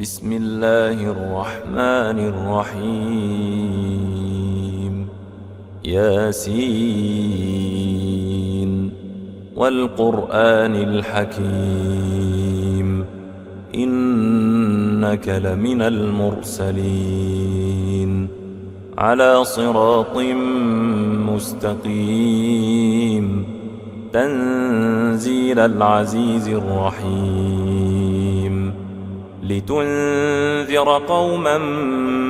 بسم الله الرحمن الرحيم ياسين والقرآن الحكيم إنك لمن المرسلين على صراط مستقيم تنزيل العزيز الرحيم لتنذر قوما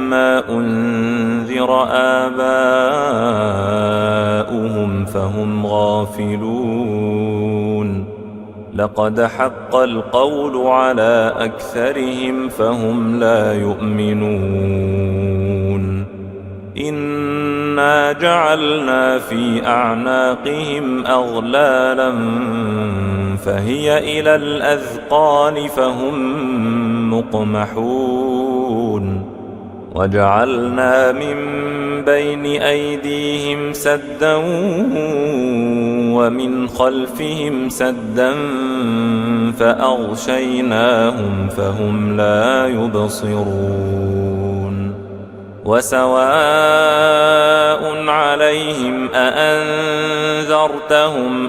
ما أنذر آباؤهم فهم غافلون لقد حق القول على أكثرهم فهم لا يؤمنون إنا جعلنا في أعناقهم أغلالا فهي إلى الأذقان فهم مقمحون وجعلنا من بين أيديهم سدا ومن خلفهم سدا فأغشيناهم فهم لا يبصرون وسواء عليهم أأنذرتهم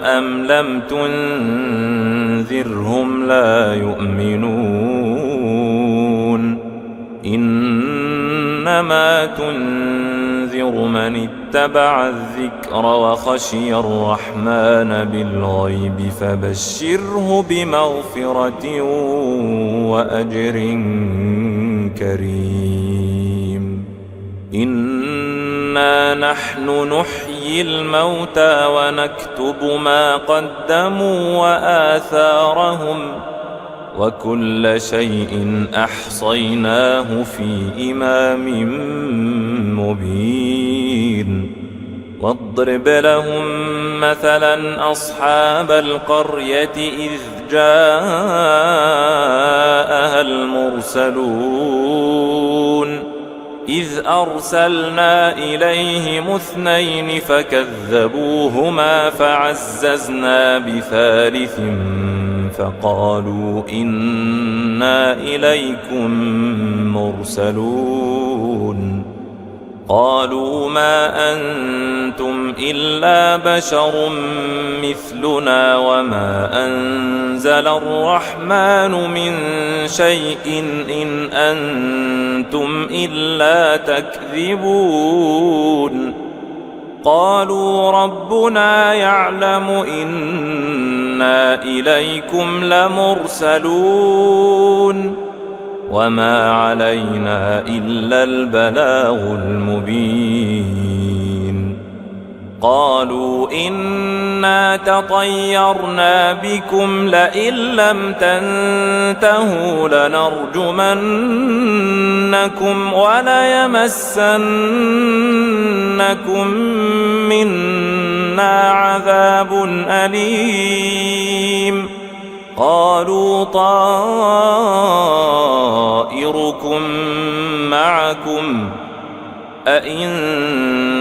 أم لم تنذرهم لا يؤمنون إنما تنذر من اتبع الذكر وخشي الرحمن بالغيب فبشره بمغفرة وأجر كريم إنا نحن نحيي الموتى ونكتب ما قدموا وآثارهم وكل شيء أحصيناه في إمام مبين واضرب لهم مثلا أصحاب القرية إذ جاءها المرسلون إذ أرسلنا إليهم اثنين فكذبوهما فعززنا بثالث فقالوا إنا إليكم مرسلون قالوا ما أنتم إلا بشر مثلنا وما أنزل الرحمن من شيء إن أنتم إلا تكذبون قالوا ربنا يعلم إنا إليكم لمرسلون وما علينا إلا البلاغ المبين قالوا إنا تطيرنا بكم لئن لم تنتهوا لنرجمنكم وليمسنكم منا عذاب أليم قالوا طائركم معكم أئن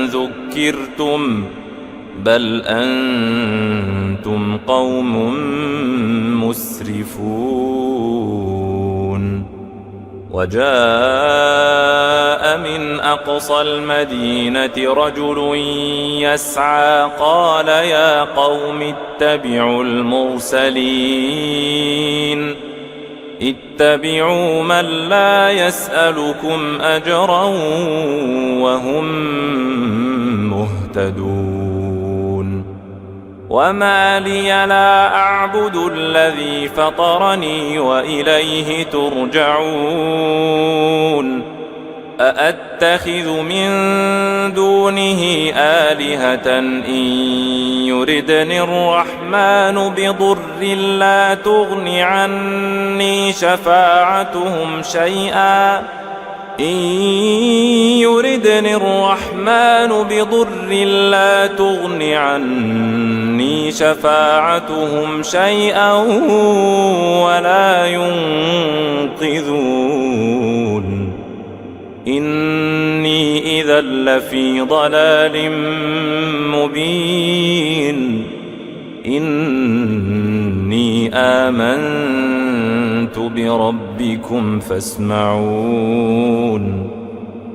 ذكرتم بل أنتم قوم مسرفون وجاء من أقصى المدينة رجل يسعى قال يا قوم اتبعوا المرسلين اتبعوا من لا يسألكم أجرا وهم مهتدون وما لي لا أعبد الذي فطرني وإليه ترجعون أأتخذ من دونه آلهة إن يردني الرحمن بضر لا تغن عني شفاعتهم شيئا إن يردني الرحمن بضر لا تغن عني شفاعتهم شيئا ولا ينقذون إني إذا لفي ضلال مبين إني آمنت آمنت بربكم فاسمعون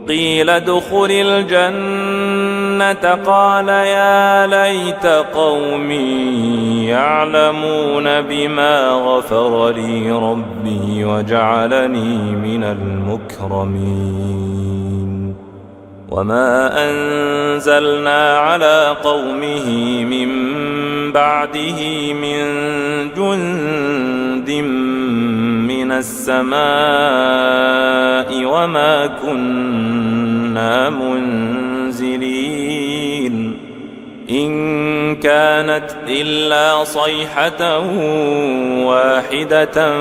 قيل ادخل الجنة قال يا ليت قومي يعلمون بما غفر لي ربي وجعلني من المكرمين وما أنزلنا على قومه من بعده من جند من السماء وما كنا منزلين إن كانت إلا صيحة واحدة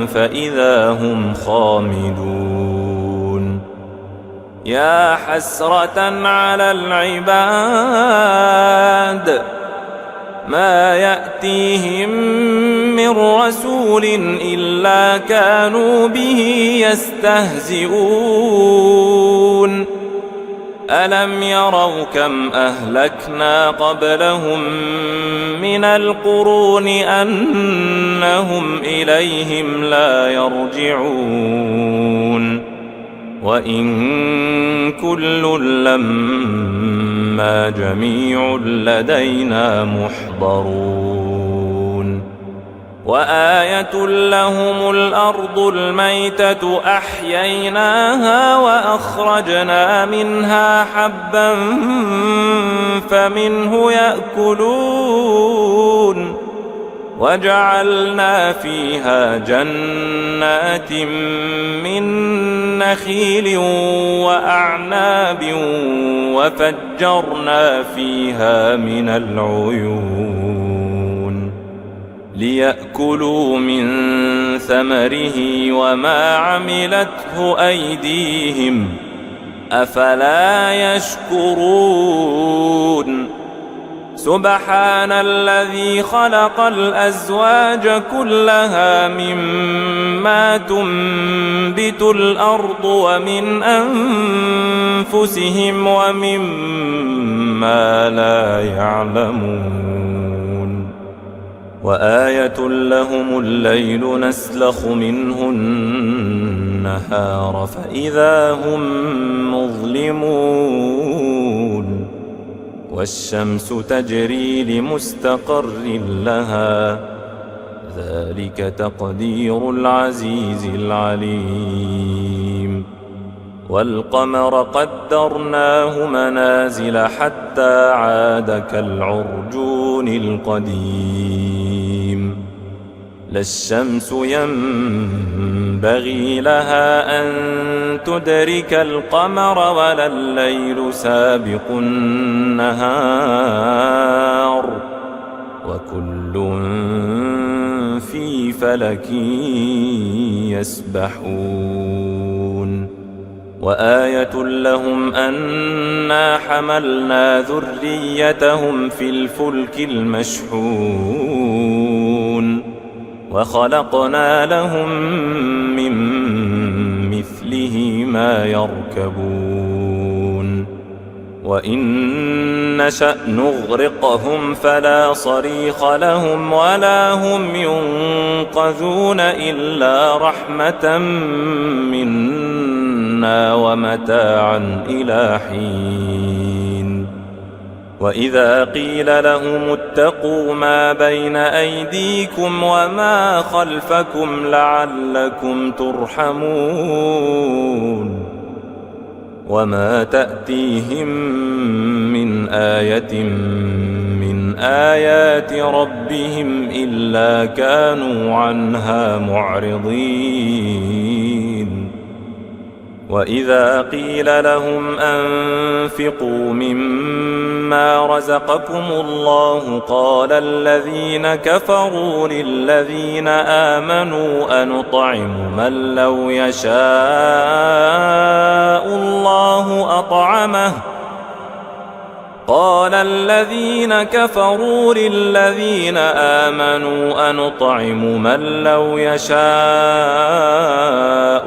فإذا هم خامدون يا حسرة على العباد ما يأتيهم من رسول إلا كانوا به يستهزئون ألم يروا كم أهلكنا قبلهم من القرون أنهم إليهم لا يرجعون وإن كل لما جميع لدينا محضرون وآية لهم الأرض الميتة أحييناها وأخرجنا منها حبا فمنه يأكلون وجعلنا فيها جنات من نخيل وأعناب وفجرنا فيها من العيون ليأكلوا من ثمره وما عملته أيديهم أفلا يشكرون سبحان الذي خلق الأزواج كلها مما تنبت الأرض ومن أنفسهم ومما لا يعلمون وآية لهم الليل نسلخ منه النهار فإذا هم مظلمون والشمس تجري لمستقر لها ذلك تقدير العزيز العليم والقمر قدرناه منازل حتى عاد كالعرجون القديم لا الشمس ينبغي لها أن تدرك القمر ولا الليل سابق النهار وكل في فلك يسبحون وآية لهم أنا حملنا ذريتهم في الفلك المشحون وخلقنا لهم من مثله ما يركبون وإن نشأ نغرقهم فلا صريخ لهم ولا هم ينقذون إلا رحمة منا ومتاعا إلى حين وإذا قيل لهم اتقوا ما بين أيديكم وما خلفكم لعلكم ترحمون وما تأتيهم من آية من آيات ربهم إلا كانوا عنها معرضين وإذا قيل لهم أنفقوا مما رزقكم الله قال الذين كفروا للذين آمنوا أنطعم من لو يشاء الله أطعمه قال الذين كفروا للذين آمنوا أنطعم من لو يشاء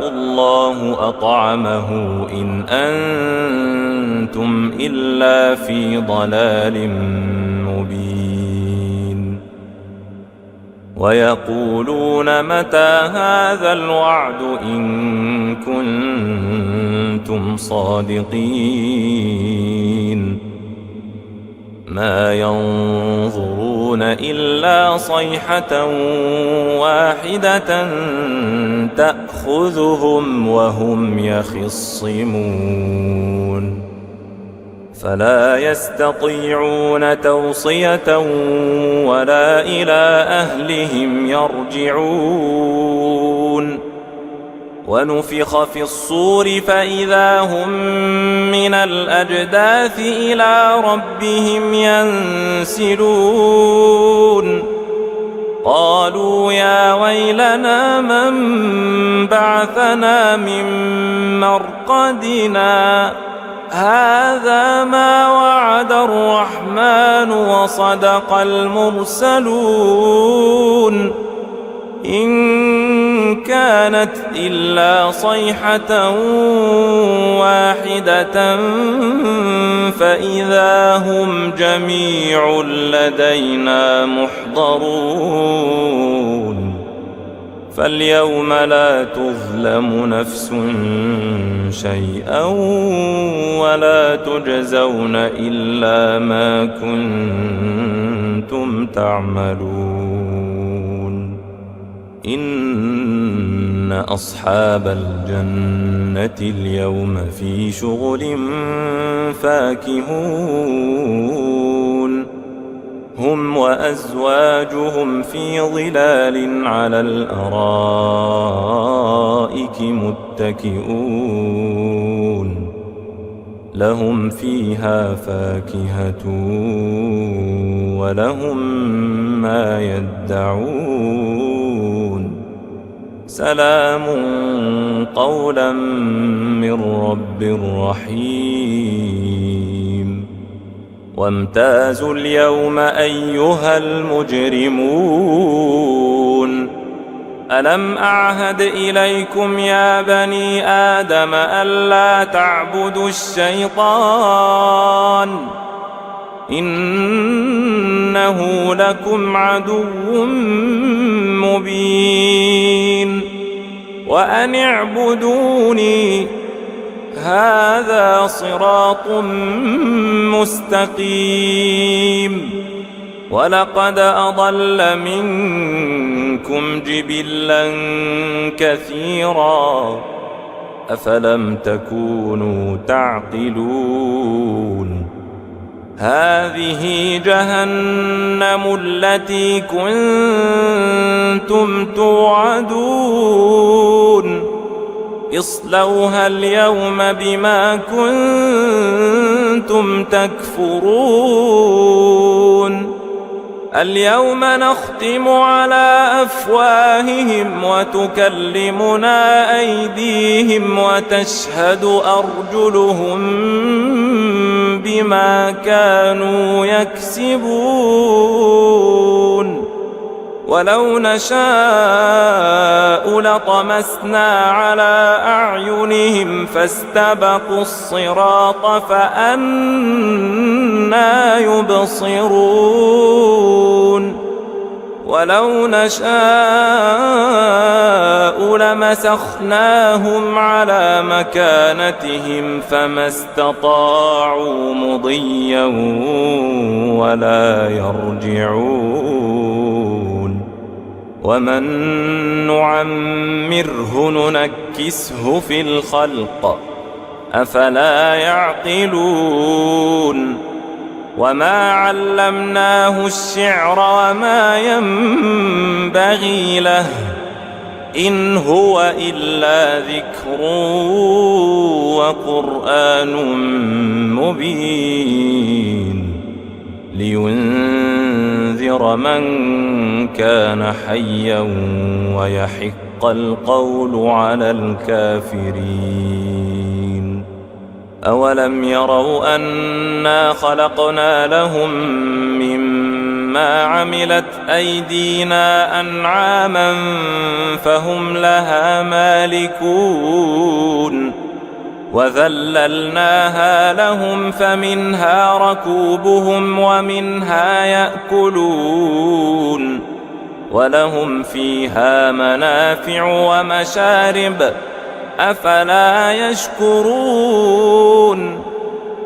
الله أطعمه إن أنتم إلا في ضلال مبين ويقولون متى هذا الوعد إن كنتم صادقين ما ينظرون إلا صيحة واحدة تأخذهم وهم يخصمون فلا يستطيعون توصية ولا إلى أهلهم يرجعون ونفخ في الصور فإذا هم من الأجداث إلى ربهم ينسلون قالوا يا ويلنا من بعثنا من مرقدنا هذا ما وعد الرحمن وصدق المرسلون إن كانت إلا صيحة واحدة فإذا هم جميع لدينا محضرون فاليوم لا تظلم نفس شيئا ولا تجزون إلا ما كنتم تعملون إن أصحاب الجنة اليوم في شغل فاكهون هم وأزواجهم في ظلال على الأرائك متكئون لهم فيها فاكهة ولهم ما يدعون سلام قولا من رب رحيم وامتازوا اليوم أيها المجرمون ألم أعهد إليكم يا بني آدم ألا تعبدوا الشيطان إنه لكم عدو مبين وأن اعبدوني هذا صراط مستقيم ولقد أضل منكم جبلا كثيرا أفلم تكونوا تعقلون هذه جهنم التي كنتم توعدون اصلوها اليوم بما كنتم تكفرون اليوم نختم على أفواههم وتكلمنا أيديهم وتشهد أرجلهم بما كانوا يكسبون ولو نشاء لطمسنا على أعينهم فاستبقوا الصراط فأنى يبصرون ولو نشاء لمسخناهم على مكانتهم فما استطاعوا مضيا ولا يرجعون ومن نعمره ننكسه في الخلق أفلا يعقلون وما علمناه الشعر وما ينبغي له إن هو إلا ذكر وقرآن مبين لينذر من كان حيا ويحق القول على الكافرين أولم يروا أنا خلقنا لهم مما عملت أيدينا أنعاما فهم لها مالكون وذللناها لهم فمنها ركوبهم ومنها يأكلون ولهم فيها منافع ومشارب أفلا يشكرون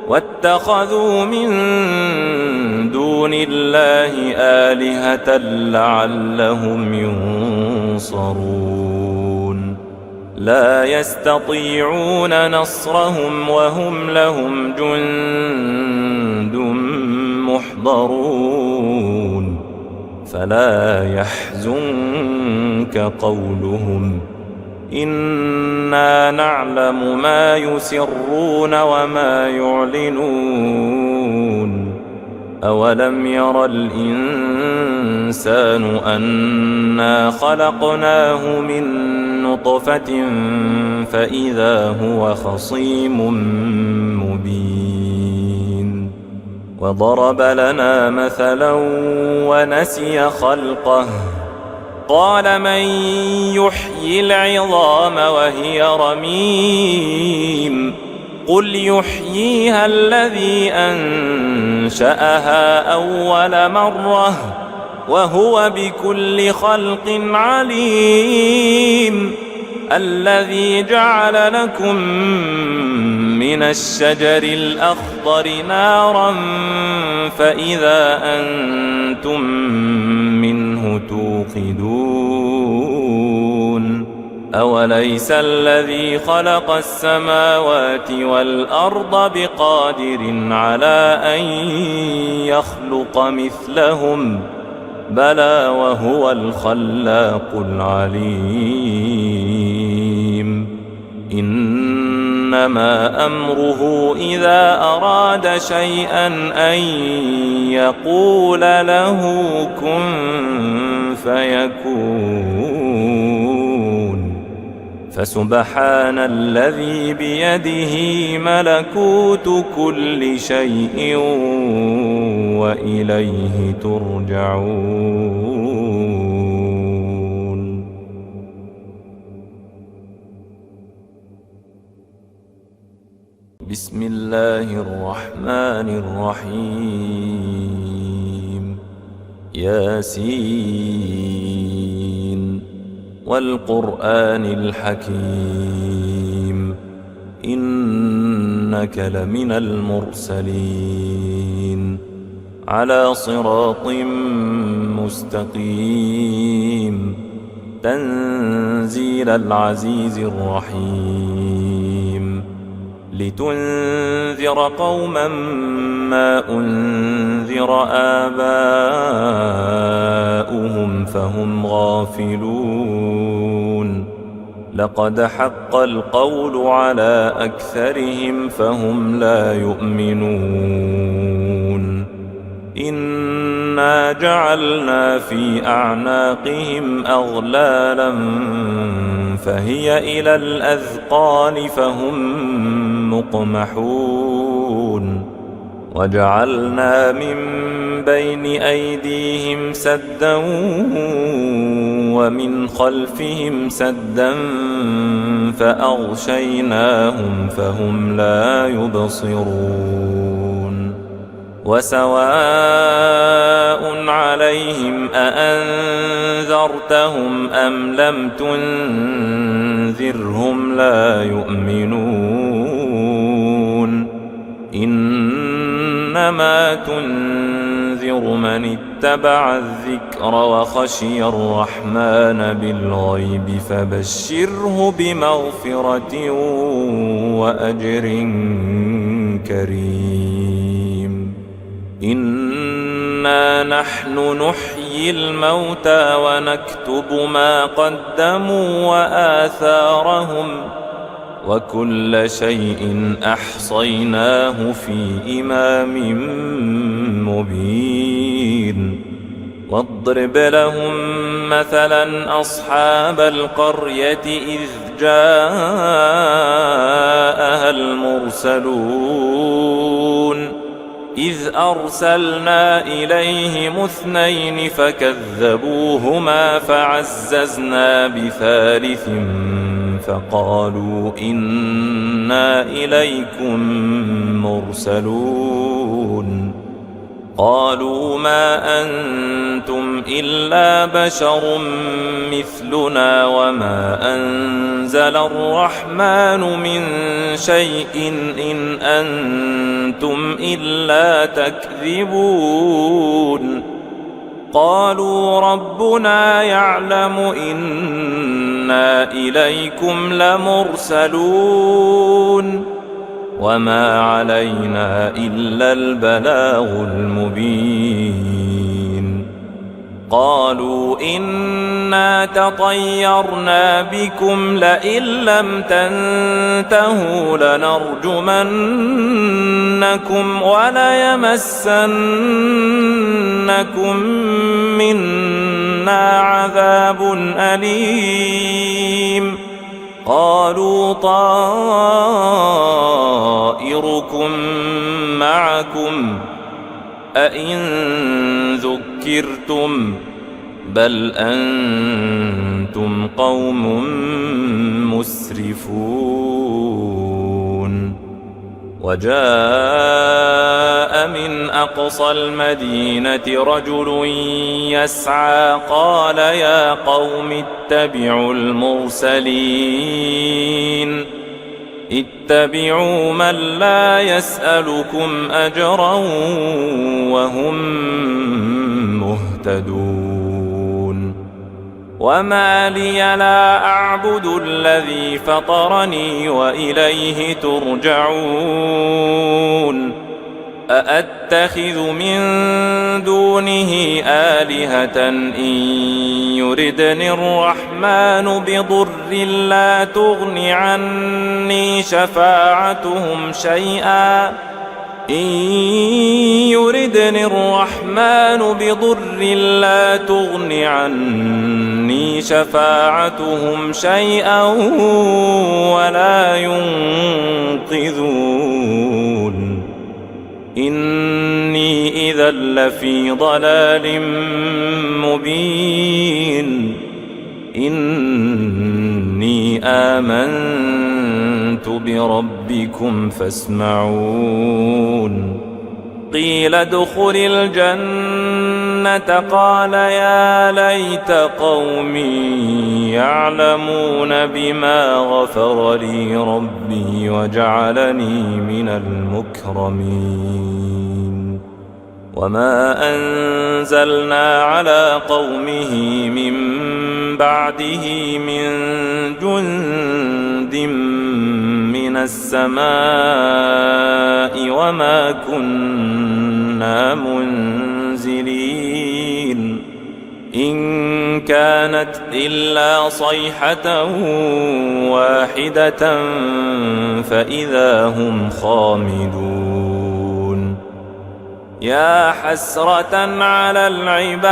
واتخذوا من دون الله آلهة لعلهم ينصرون لا يستطيعون نصرهم وهم لهم جند محضرون فلا يحزنك قولهم إنا نعلم ما يسرون وما يعلنون أولم ير الإنسان أنا خلقناه من نطفة فإذا هو خصيم مبين وضرب لنا مثلا ونسي خلقه قال من يحيي العظام وهي رميم قل يحييها الذي أنشأها أول مرة وهو بكل خلق عليم الذي جعل لكم من الشجر الأخضر نارا فإذا أنتم منه توقدون أوليس الذي خلق السماوات والأرض بقادر على أن يخلق مثلهم بلى وهو الخلاق العليم إنما أمره إذا أراد شيئا أن يقول له كن فيكون فسبحان الذي بيده ملكوت كل شيء وإليه ترجعون. بسم الله الرحمن الرحيم ياسين والقرآن الحكيم إنك لمن المرسلين على صراط مستقيم تنزيل العزيز الرحيم لتنذر قوما ما أنذر آباؤهم فهم غافلون لقد حق القول على أكثرهم فهم لا يؤمنون إنا جعلنا في أعناقهم أغلالا فهي إلى الأذقان فهم مقمحون وجعلنا من بين أيديهم سدا ومن خلفهم سدا فأغشيناهم فهم لا يبصرون وسواء عليهم أأنذرتهم أم لم تنذرهم لا يؤمنون إنما تنذر من اتبع الذكر وخشي الرحمن بالغيب فبشره بمغفرة وأجر كريم إنا نحن نحيي الموتى ونكتب ما قدموا وآثارهم وكل شيء أحصيناه في إمام مبين واضرب لهم مثلا أصحاب القرية إذ جاءها المرسلون إذ أرسلنا إليهم 2 فكذبوهما فعززنا بثالث فقالوا إنا إليكم مرسلون قالوا ما أنتم إلا بشر مثلنا وما أنزل الرحمن من شيء إن أنتم إلا تكذبون قالوا ربنا يعلم إنا إليكم لمرسلون وما علينا إلا البلاغ المبين قالوا إنا تطيرنا بكم لئن لم تنتهوا لنرجمنكم وليمسنكم منا عذاب أليم قالوا طائركم معكم أئن ذكرتم بل أنتم قوم مسرفون وجاء من أقصى المدينة رجل يسعى قال يا قوم اتبعوا المرسلين اتبعوا من لا يسألكم أجرا وهم مهتدون وما لي لا أعبد الذي فطرني وإليه ترجعون أأتخذ من دونه آلهة إن يردني الرحمن بضر لا تغن عني شفاعتهم شيئا إن يردني الرحمن بضر لا تغن عني شفاعتهم شيئا ولا ينقذون إني إذا لفي ضلال مبين إني آمنت بربكم فاسمعون قيل ادخل الجنة قال يا ليت قومي يعلمون بما غفر لي ربي وجعلني من المكرمين وما أنزلنا على قومه من بعده من جند من السماء وما كنا منزلين إن كانت إلا صيحة واحدة فإذا هم خامدون يا حسرة على العباد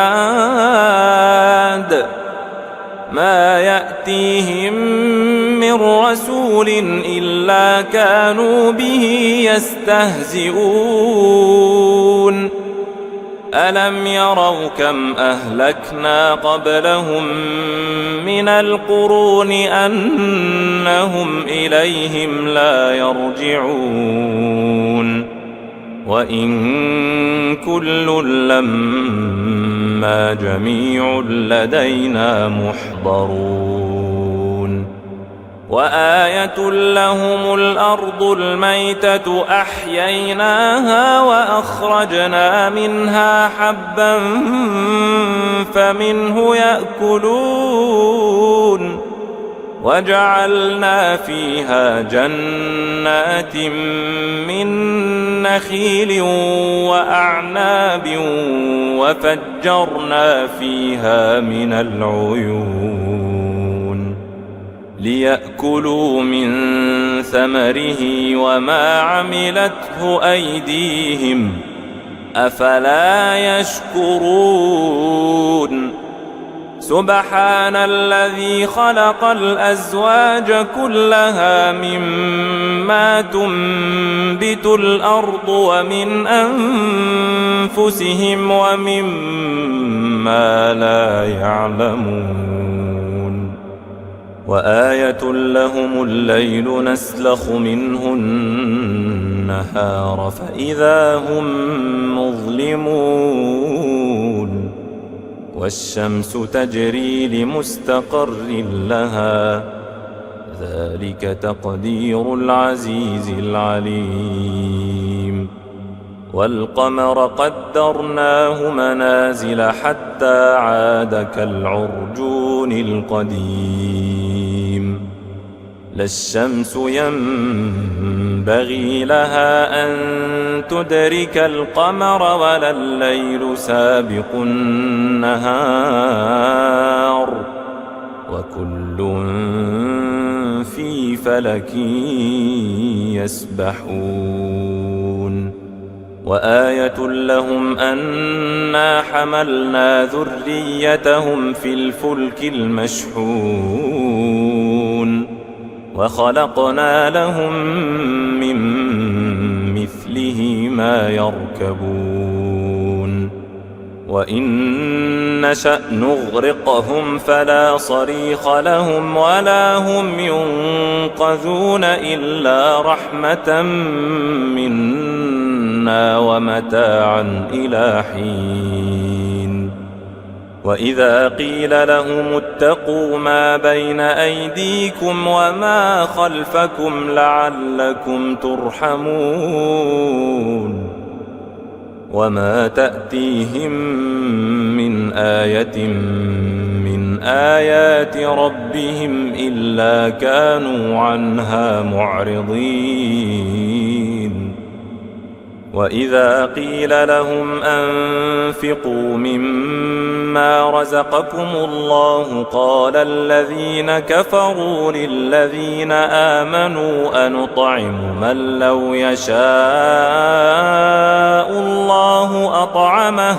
ما يأتيهم من رسول إلا كانوا به يستهزئون ألم يروا كم أهلكنا قبلهم من القرون أنهم إليهم لا يرجعون وإن كل لما جميع لدينا محضرون وآية لهم الأرض الميتة أحييناها وأخرجنا منها حبا فمنه يأكلون وجعلنا فيها جنات من نخيل وأعناب وفجرنا فيها من العيون ليأكلوا من ثمره وما عملته أيديهم أفلا يشكرون سبحان الذي خلق الأزواج كلها مما تنبت الأرض ومن أنفسهم ومما لا يعلمون وآية لهم الليل نسلخ منه النهار فإذا هم مظلمون والشمس تجري لمستقر لها ذلك تقدير العزيز العليم والقمر قدرناه منازل حتى عاد كالعرجون القديم لا الشمس ينبغي لها أن تدرك القمر ولا الليل سابق النهار وكل في فلك يسبحون وآية لهم أنا حملنا ذريتهم في الفلك المشحون وخلقنا لهم من مثله ما يركبون وإن نشأ نغرقهم فلا صريخ لهم ولا هم ينقذون إلا رحمة منا ومتاعا إلى حين وإذا قيل لهم اتقوا ما بين أيديكم وما خلفكم لعلكم ترحمون وما تأتيهم من آية من آيات ربهم إلا كانوا عنها معرضين وإذا قيل لهم أنفقوا مما رزقكم الله قال الذين كفروا للذين آمنوا أنطعم من لو يشاء الله أطعمه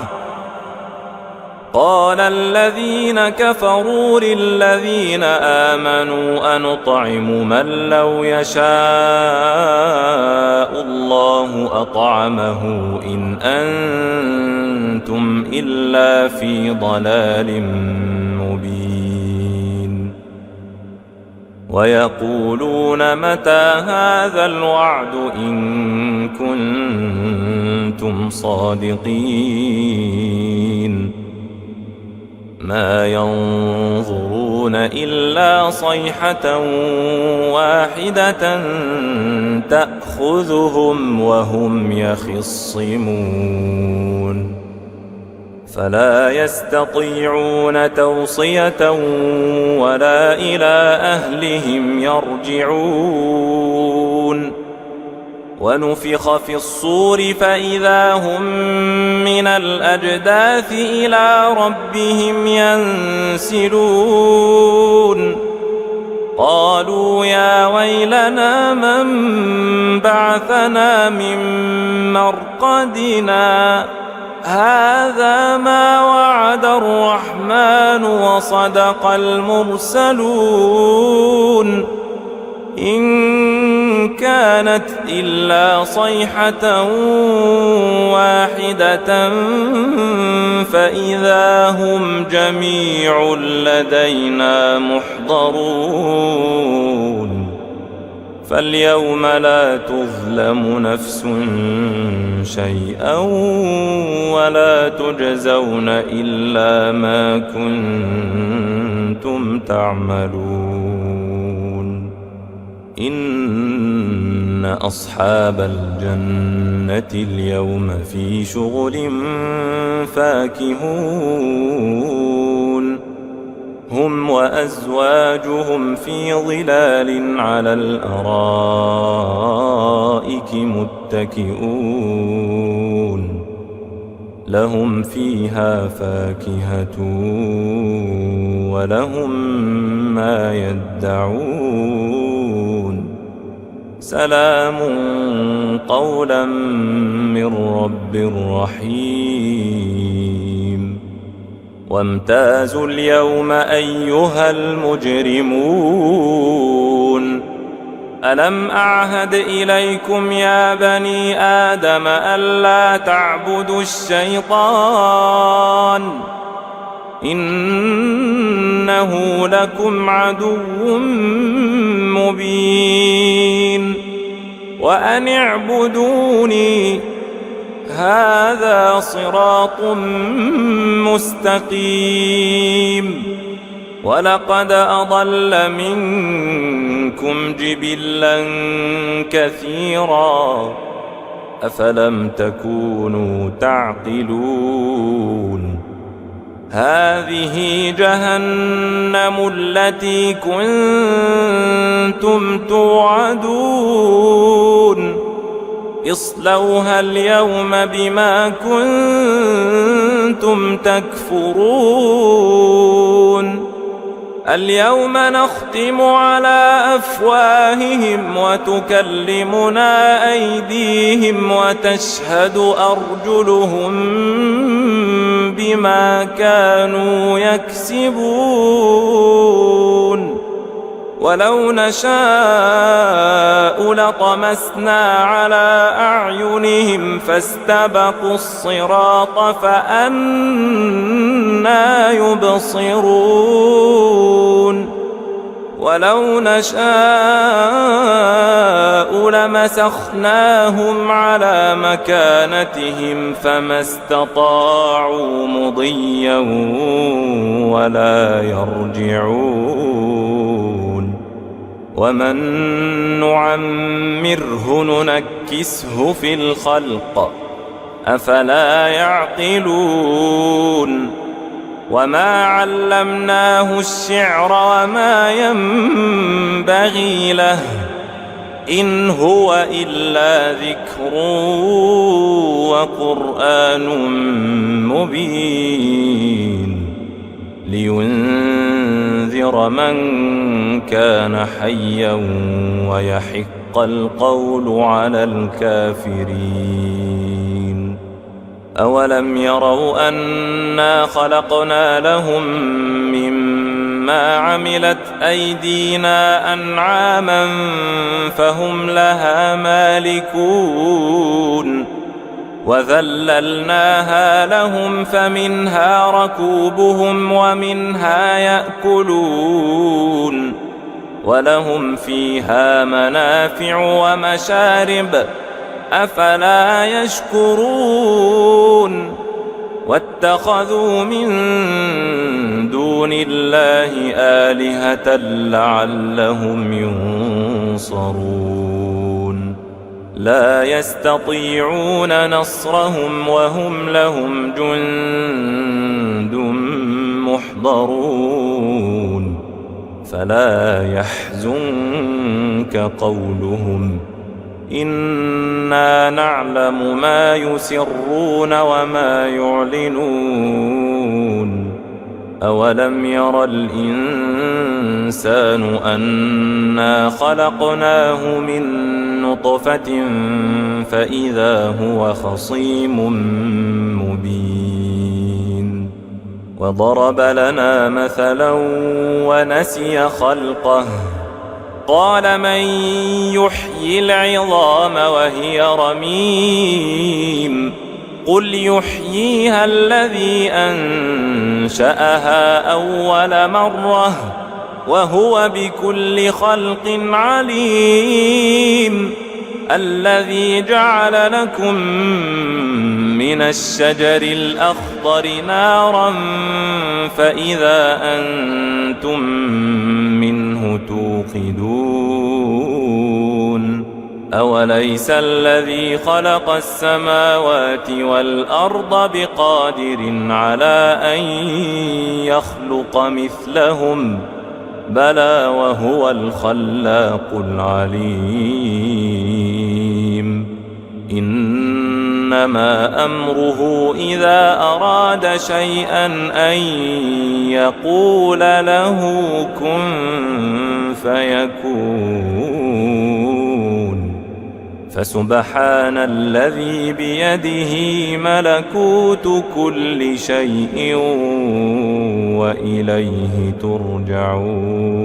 قال الذين كفروا للذين آمنوا أنطعم من لو يشاء الله أطعمه إن أنتم إلا في ضلال مبين ويقولون متى هذا الوعد إن كنتم صادقين ما ينظرون إلا صيحة واحدة تأخذهم وهم يخصمون فلا يستطيعون توصية ولا إلى أهلهم يرجعون ونفخ في الصور فإذا هم من الأجداث إلى ربهم ينسلون قالوا يا ويلنا من بعثنا من مرقدنا هذا ما وعد الرحمن وصدق المرسلون إن كانت إلا صيحة واحدة فإذا هم جميع لدينا محضرون فاليوم لا تظلم نفس شيئا ولا تجزون إلا ما كنتم تعملون إن أصحاب الجنة اليوم في شغل فاكهون هم وأزواجهم في ظلال على الأرائك متكئون لهم فيها فاكهة ولهم ما يدعون سلام قولا من رب رحيم وامتازوا اليوم أيها المجرمون ألم أعهد إليكم يا بني آدم ألا تعبدوا الشيطان إنه لكم عدو مبين وأن اعبدوني هذا صراط مستقيم ولقد أضل منكم جبلا كثيرا أفلم تكونوا تعقلون هذه جهنم التي كنتم توعدون اصلوها اليوم بما كنتم تكفرون اليوم نختم على أفواههم وتكلمنا أيديهم وتشهد أرجلهم بما كانوا يكسبون ولو نشاء لطمسنا على أعينهم فاستبقوا الصراط فأنى يبصرون ولو نشاء لمسخناهم على مكانتهم فما استطاعوا مضيا ولا يرجعون ومن نعمره ننكسه في الخلق أفلا يعقلون وما علمناه الشعر وما ينبغي له إن هو إلا ذكر وقرآن مبين لينذر من كان حيا ويحق القول على الكافرين أولم يروا أنا خلقنا لهم مما عملت أيدينا أنعاما فهم لها مالكون وذللناها لهم فمنها ركوبهم ومنها يأكلون ولهم فيها منافع ومشارب أفلا يشكرون واتخذوا من دون الله آلهة لعلهم ينصرون لا يستطيعون نصرهم وهم لهم جند محضرون فلا يحزنك قولهم إنا نعلم ما يسرون وما يعلنون أولم ير الإنسان أنا خلقناه من نطفة فإذا هو خصيم مبين وضرب لنا مثلا ونسي خلقه قال من يحيي العظام وهي رميم قل يحييها الذي أنشأها أول مرة وهو بكل خلق عليم الذي جعل لكم من الشجر الأخضر نارا فإذا أنتم منه توقدون أوليس الذي خلق السماوات والأرض بقادر على أن يخلق مثلهم بلى وهو الخلاق العليم إنما أمره إذا أراد شيئا أن يقول له كن فيكون فسبحان الذي بيده ملكوت كل شيء وإليه ترجعون.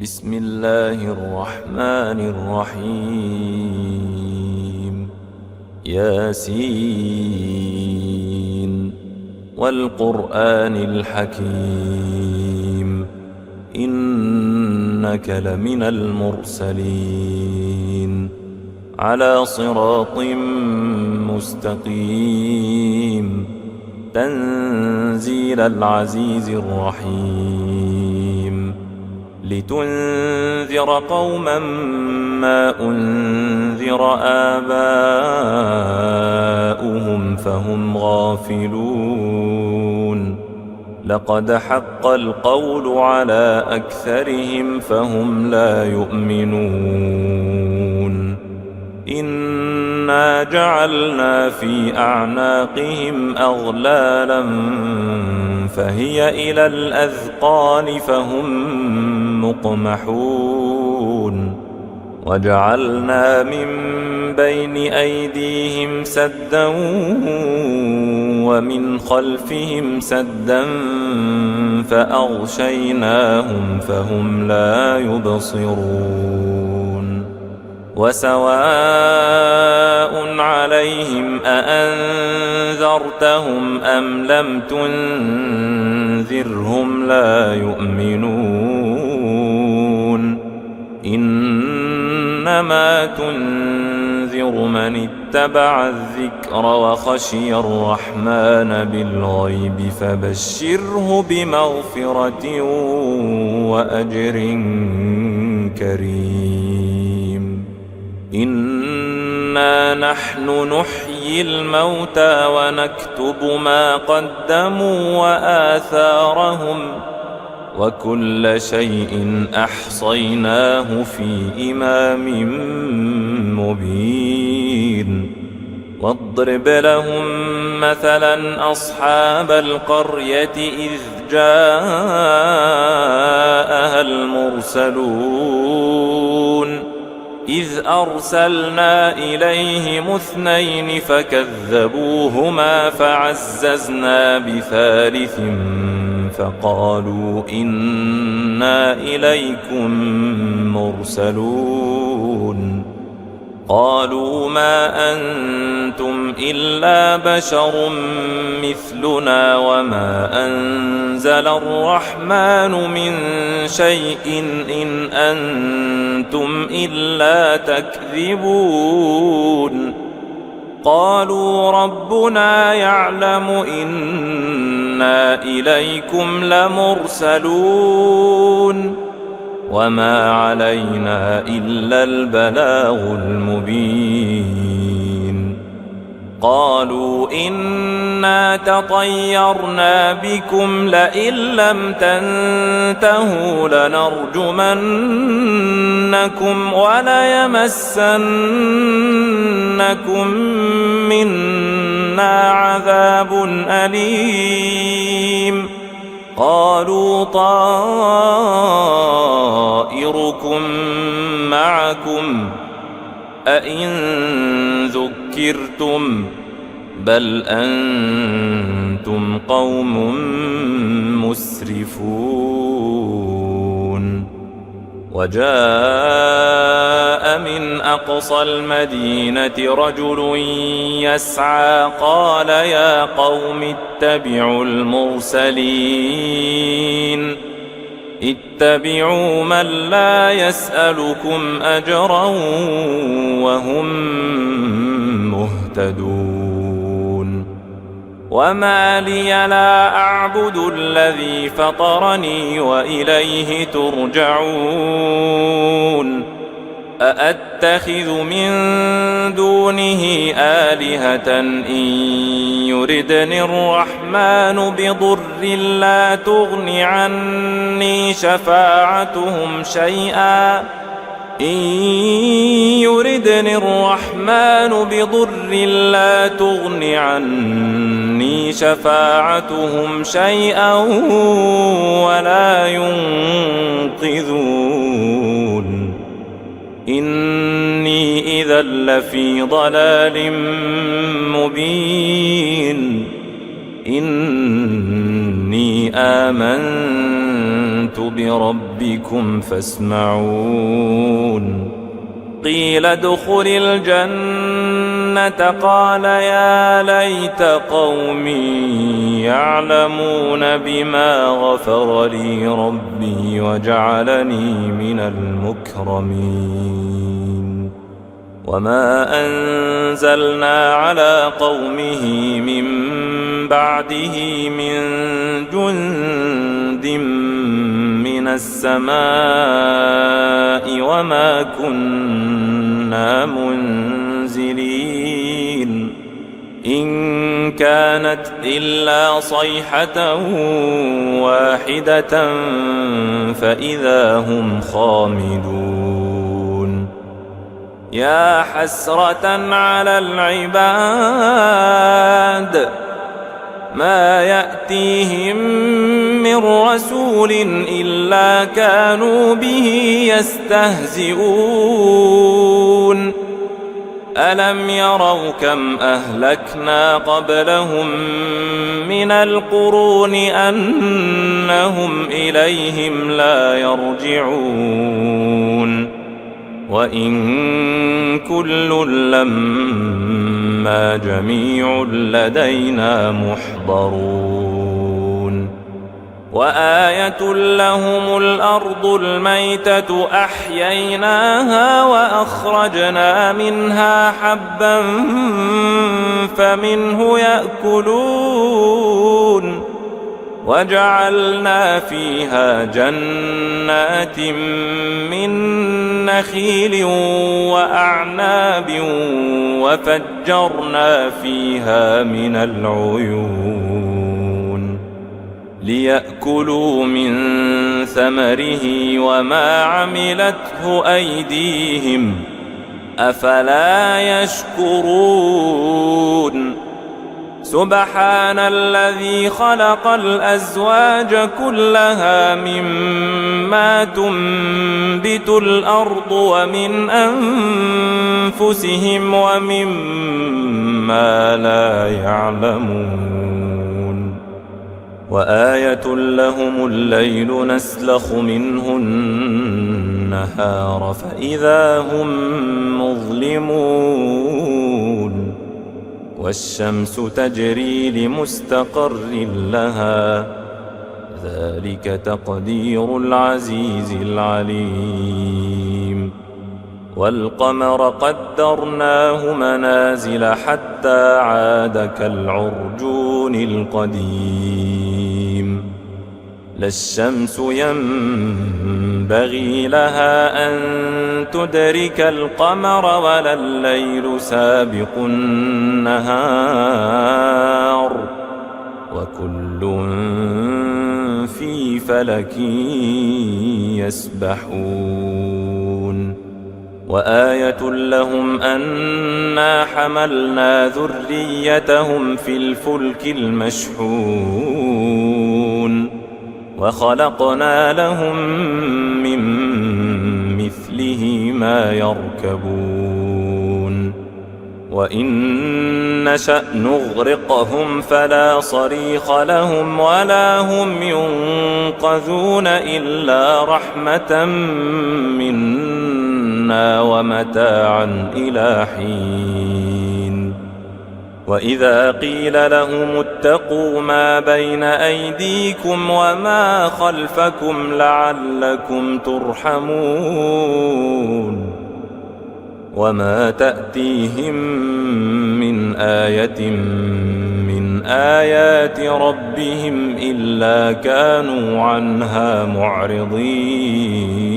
بسم الله الرحمن الرحيم. ياسين والقرآن الحكيم إنك لمن المرسلين على صراط مستقيم تنزيل العزيز الرحيم لتنذر قوما ما أنذر آباؤهم فهم غافلون لقد حق القول على أكثرهم فهم لا يؤمنون إنا جعلنا في أعناقهم أغلالا فهي إلى الأذقان فهم مقمحون وجعلنا من بين أيديهم سدا ومن خلفهم سدا فأغشيناهم فهم لا يبصرون وسواء عليهم أأنذرتهم أم لم تنذرهم لا يؤمنون إنما تنذر من اتبع الذكر وخشي الرحمن بالغيب فبشره بمغفرة وأجر كريم إنا نحن نحيي الموتى ونكتب ما قدموا وآثارهم وكل شيء أحصيناه في إمام مبين واضرب لهم مثلا أصحاب القرية إذ جاءها المرسلون إذ أرسلنا إليهم 2 فكذبوهما فعززنا بثالث فقالوا إنا إليكم مرسلون قالوا ما أنتم إلا بشر مثلنا وما أنزل الرحمن من شيء إن أنتم إلا تكذبون قالوا ربنا يعلم إنا إليكم لمرسلون وما علينا إلا البلاغ المبين قالوا إنا تطيرنا بكم لئن لم تنتهوا لنرجمنكم وليمسنكم منا عذاب أليم قالوا طائركم معكم أئن ذكرتم بل أنتم قوم مسرفون وجاء من أقصى المدينة رجل يسعى قال يا قوم اتبعوا المرسلين اتبعوا من لا يسألكم أجرا وهم مهتدون وما لي لا أعبد الذي فطرني وإليه ترجعون أأتخذ من دونه آلهة إن يردني الرحمن بضر لا تغن عني شفاعتهم شيئا إن يردني الرحمن بضر لا تغن عني شفاعتهم شيئا ولا ينقذون إني إذا لفي ضلال مبين إني آمنت بربكم فاسمعون قيل ادخل الجنة الجنة قال يا ليت قومي يعلمون بما غفر لي ربي وجعلني من المكرمين وما أنزلنا على قومه من بعده من جند من السماء وما كنا منزلين إن كانت إلا صيحة واحدة فإذا هم خامدون يا حسرة على العباد ما يأتيهم من رسول إلا كانوا به يستهزئون ألم يروا كم أهلكنا قبلهم من القرون أنهم إليهم لا يرجعون وإن كل لما جميع لدينا محضرون وآية لهم الأرض الميتة أحييناها وأخرجنا منها حبا فمنه يأكلون وجعلنا فيها جنات من نخيل وأعناب وفجرنا فيها من العيون ليأكلوا من ثمره وما عملته أيديهم أفلا يشكرون سبحان الذي خلق الأزواج كلها مما تنبت الأرض ومن أنفسهم ومما لا يعلمون وآية لهم الليل نسلخ منه النهار فإذا هم مظلمون والشمس تجري لمستقر لها ذلك تقدير العزيز العليم والقمر قدرناه منازل حتى عاد كالعرجون القديم لا الشمس ينبغي لها أن تدرك القمر ولا الليل سابق النهار وكل في فلك يسبحون وآية لهم أنا حملنا ذريتهم في الفلك المشحون وخلقنا لهم من مثله ما يركبون وإن نشأ نغرقهم فلا صريخ لهم ولا هم ينقذون إلا رحمة منا ومتاعا إلى حين وإذا قيل لهم اتقوا ما بين أيديكم وما خلفكم لعلكم ترحمون وما تأتيهم من آية من آيات ربهم إلا كانوا عنها معرضين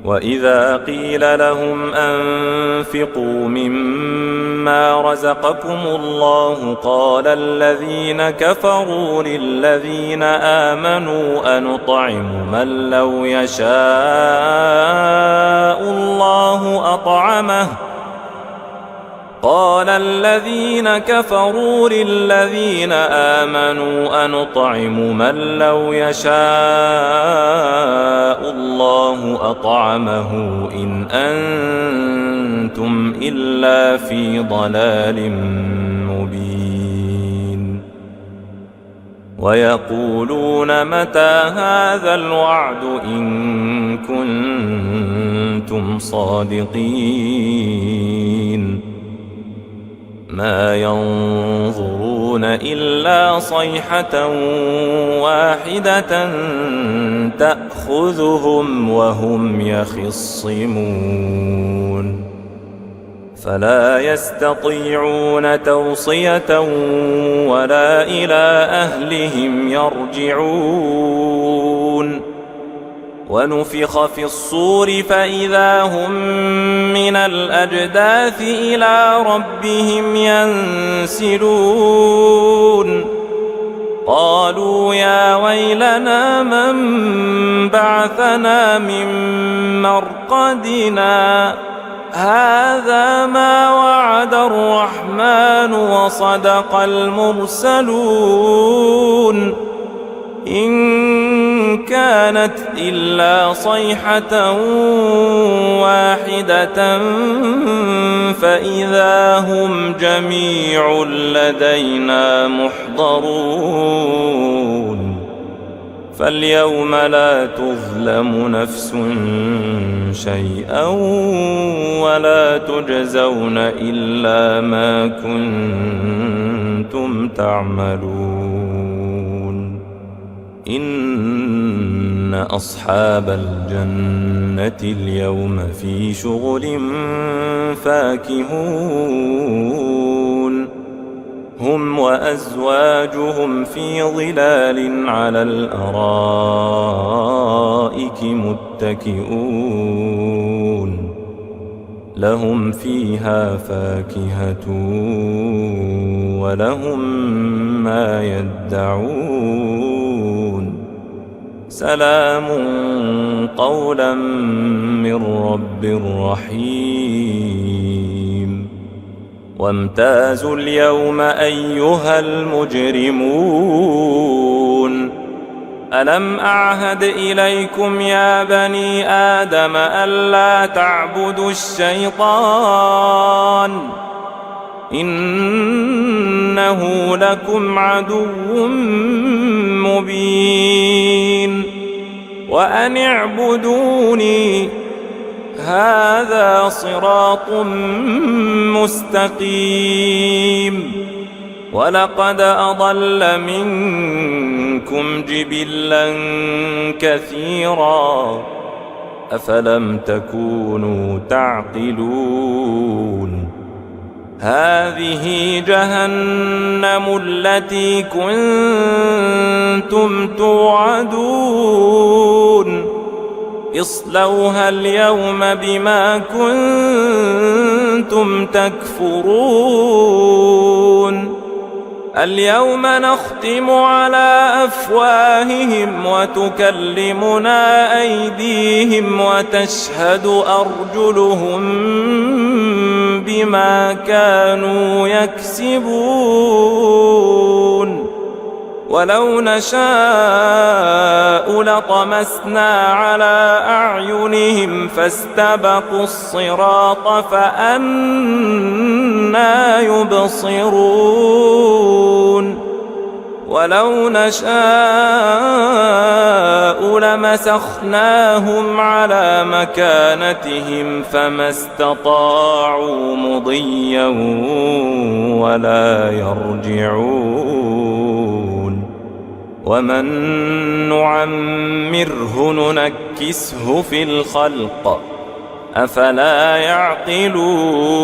وإذا قيل لهم أنفقوا مما رزقكم الله قال الذين كفروا للذين آمنوا أنطعم من لو يشاء الله أطعمه قال الذين كفروا للذين آمنوا أنطعم من لو يشاء الله أطعمه إن أنتم إلا في ضلال مبين ويقولون متى هذا الوعد إن كنتم صادقين ما ينظرون إلا صيحة واحدة تأخذهم وهم يخصمون فلا يستطيعون توصية ولا إلى أهلهم يرجعون ونفخ في الصور فإذا هم من الأجداث إلى ربهم ينسلون قالوا يا ويلنا من بعثنا من مرقدنا هذا ما وعد الرحمن وصدق المرسلون إن كانت إلا صيحة واحدة فإذا هم جميع لدينا محضرون فاليوم لا تظلم نفس شيئا ولا تجزون إلا ما كنتم تعملون إن أصحاب الجنة اليوم في شغل فاكهون هم وأزواجهم في ظلال على الأرائك متكئون لهم فيها فاكهة ولهم ما يدعون سلام قولا من رب رحيم وامتازوا اليوم أيها المجرمون ألم أعهد إليكم يا بني آدم ألا تعبدوا الشيطان إنه لكم عدو مبين وأن اعبدوني هذا صراط مستقيم ولقد أضل منكم جبلا كثيرا أفلم تكونوا تعقلون هذه جهنم التي كنتم توعدون اصلوها اليوم بما كنتم تكفرون اليوم نختم على أفواههم وتكلمنا أيديهم وتشهد أرجلهم بما كانوا يكسبون ولو نشاء لطمسنا على أعينهم فاستبقوا الصراط فأنى يبصرون ولو نشاء لمسخناهم على مكانتهم فما استطاعوا مضيا ولا يرجعون ومن نعمره ننكسه في الخلق أفلا يعقلون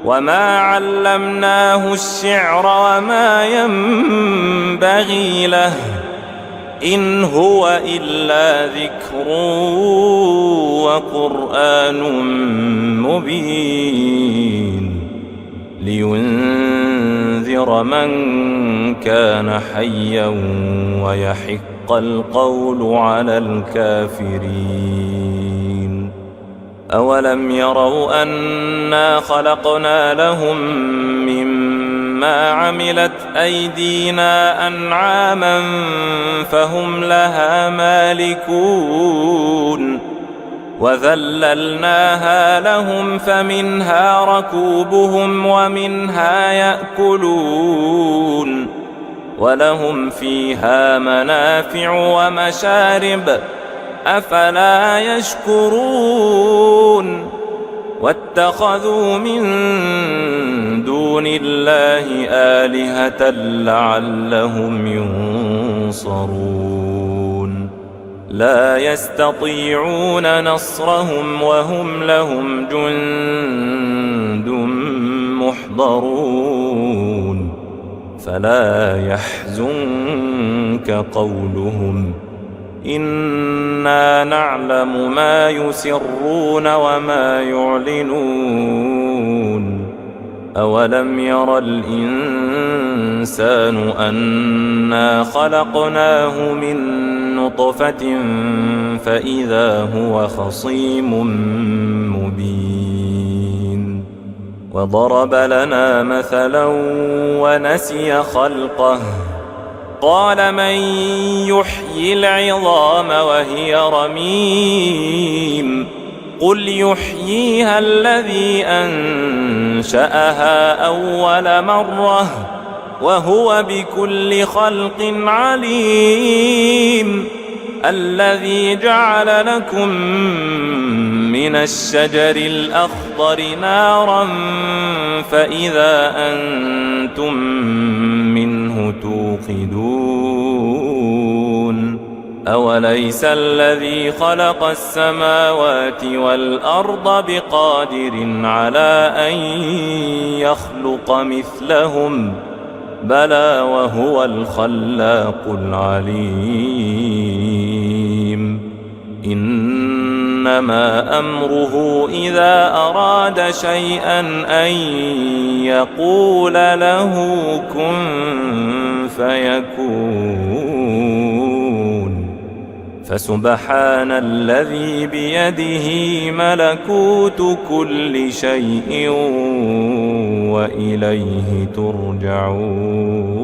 وما علمناه الشعر وما ينبغي له إن هو إلا ذكر وقرآن مبين لينذر من كان حيا ويحق القول على الكافرين أولم يروا أنا خلقنا لهم مما عملت أيدينا أنعاما فهم لها مالكون وذللناها لهم فمنها ركوبهم ومنها يأكلون ولهم فيها منافع ومشارب أفلا يشكرون واتخذوا من دون الله آلهة لعلهم ينصرون لا يستطيعون نصرهم وهم لهم جند محضرون فلا يحزنك قولهم إنا نعلم ما يسرون وما يعلنون أولم ير الإنسان أنا خلقناه من نطفة فإذا هو خصيم مبين وضرب لنا مثلا ونسي خلقه قال من يحيي العظام وهي رميم قل يحييها الذي أنشأها أول مرة وهو بكل خلق عليم الذي جعل لكم من الشجر الأخضر نارا فإذا أنتم منه توقدون أوليس الذي خلق السماوات والأرض بقادر على أن يخلق مثلهم بلى وهو الخلاق العليم إنما أمره إذا أراد شيئا أن يقول له كن فيكون فسبحان الذي بيده ملكوت كل شيء وإليه ترجعون.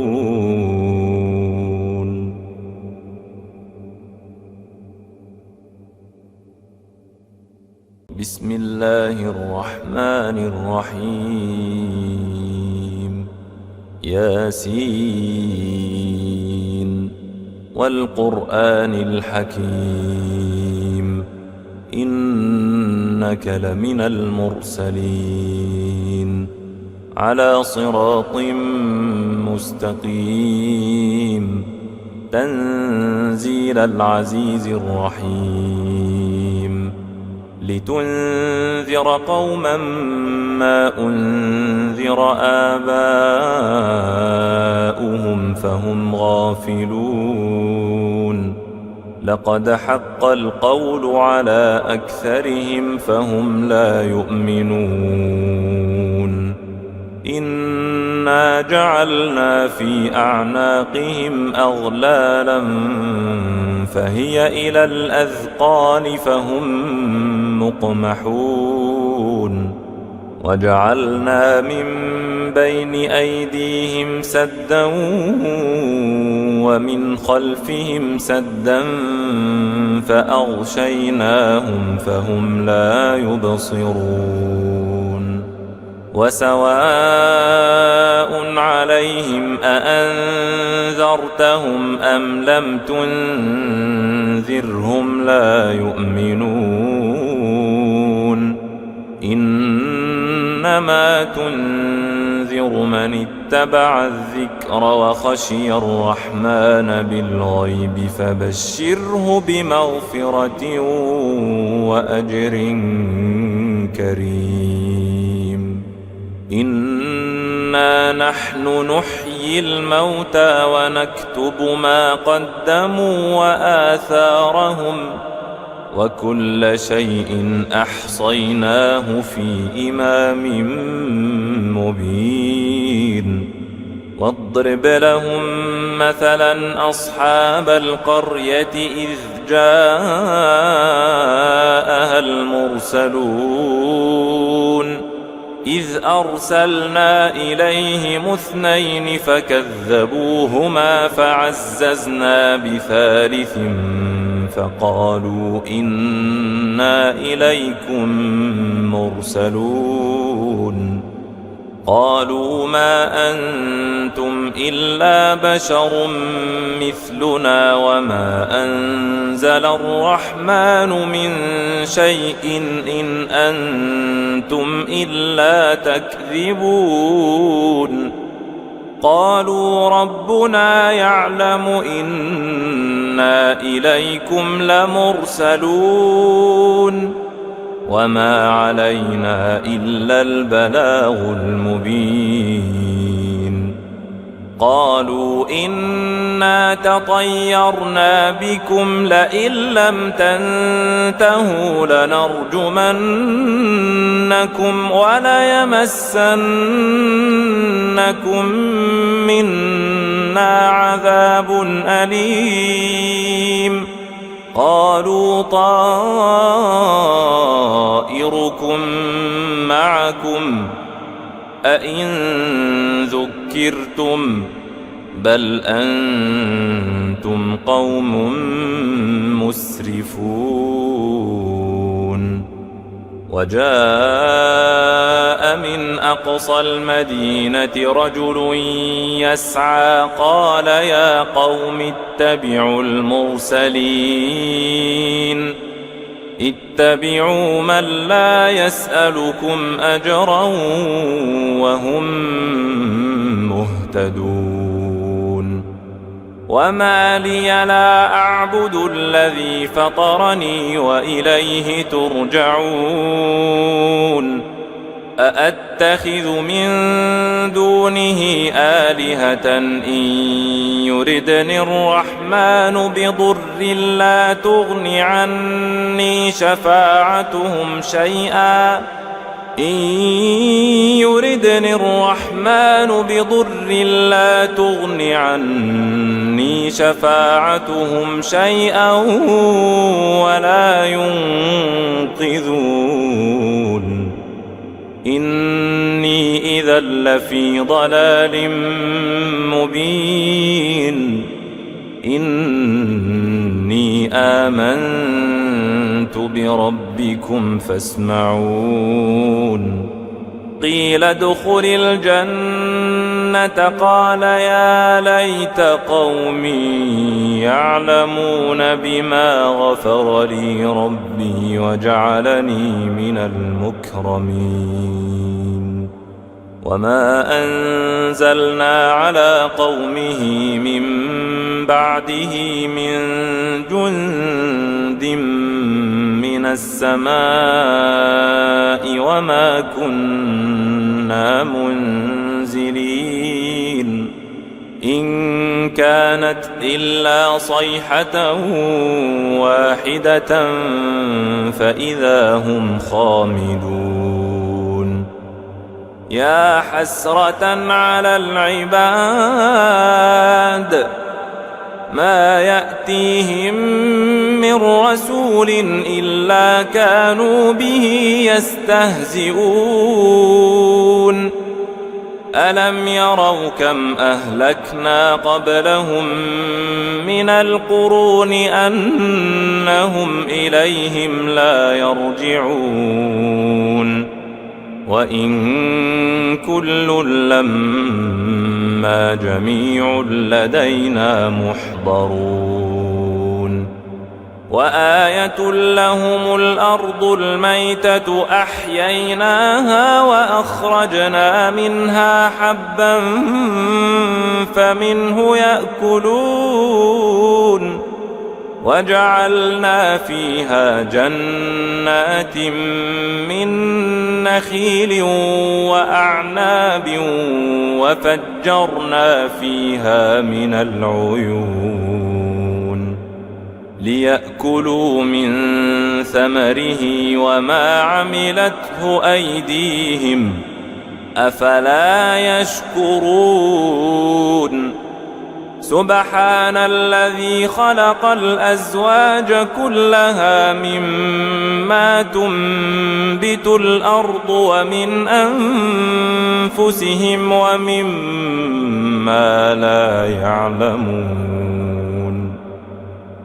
بسم الله الرحمن الرحيم ياسين والقرآن الحكيم إنك لمن المرسلين على صراط مستقيم تنزيل العزيز الرحيم لتنذر قوما ما أنذر آباؤهم فهم غافلون لقد حق القول على أكثرهم فهم لا يؤمنون إنا جعلنا في أعناقهم أغلالا فهي إلى الأذقان فهم مقمحون وجعلنا من بين أيديهم سدا ومن خلفهم سدا فأغشيناهم فهم لا يبصرون وسواء عليهم أأنذرتهم أم لم تنذرهم لا يؤمنون إنما تنذر من اتبع الذكر وخشي الرحمن بالغيب فبشره بمغفرة وأجر كريم إنا نحن نحيي الموتى ونكتب ما قدموا وآثارهم وكل شيء أحصيناه في إمام مبين واضرب لهم مثلا أصحاب القرية إذ جاءها المرسلون إذ أرسلنا إليهم اثنين فكذبوهما فعززنا بثالث فقالوا إنا إليكم مرسلون قالوا ما أنتم إلا بشر مثلنا وما أنزل الرحمن من شيء إن أنتم إلا تكذبون قالوا ربنا يعلم إنا إليكم لمرسلون وما علينا إلا البلاغ المبين قالوا إنا تطيرنا بكم لئن لم تنتهوا لنرجمنكم وليمسنكم منا عذاب أليم قالوا طائركم معكم أئن ذكرتم بل أنتم قوم مسرفون وجاء من أقصى المدينة رجل يسعى قال يا قوم اتبعوا المرسلين اتبعوا من لا يسألكم أجرا وهم مهتدون وما لي لا أعبد الذي فطرني وإليه ترجعون أأتخذ من دونه آلهة إن يردني الرحمن بضر لا تغن عني شفاعتهم شيئا إن يردني الرحمن بضر لا تغن عني شفاعتهم شيئا ولا ينقذون إني إذا لفي ضلال مبين إني آمنت بربكم فاسمعون قيل ادخل الجنة قال يا ليت قومي يعلمون بما غفر لي ربي وجعلني من المكرمين وما أنزلنا على قومه من بعده من جند من السماء وما كنا منزلين إن كانت إلا صيحة واحدة فإذا هم خامدون يا حسرة على العباد ما يأتيهم من رسول إلا كانوا به يستهزئون ألم يروا كم أهلكنا قبلهم من القرون أنهم إليهم لا يرجعون وإن كل لما جميع لدينا محضرون وآية لهم الأرض الميتة أحييناها وأخرجنا منها حبا فمنه يأكلون وجعلنا فيها جنات من نخيل وأعناب وفجرنا فيها من العيون ليأكلوا من ثمره وما عملته أيديهم أفلا يشكرون سبحان الذي خلق الأزواج كلها مما تنبت الأرض ومن أنفسهم ومما لا يعلمون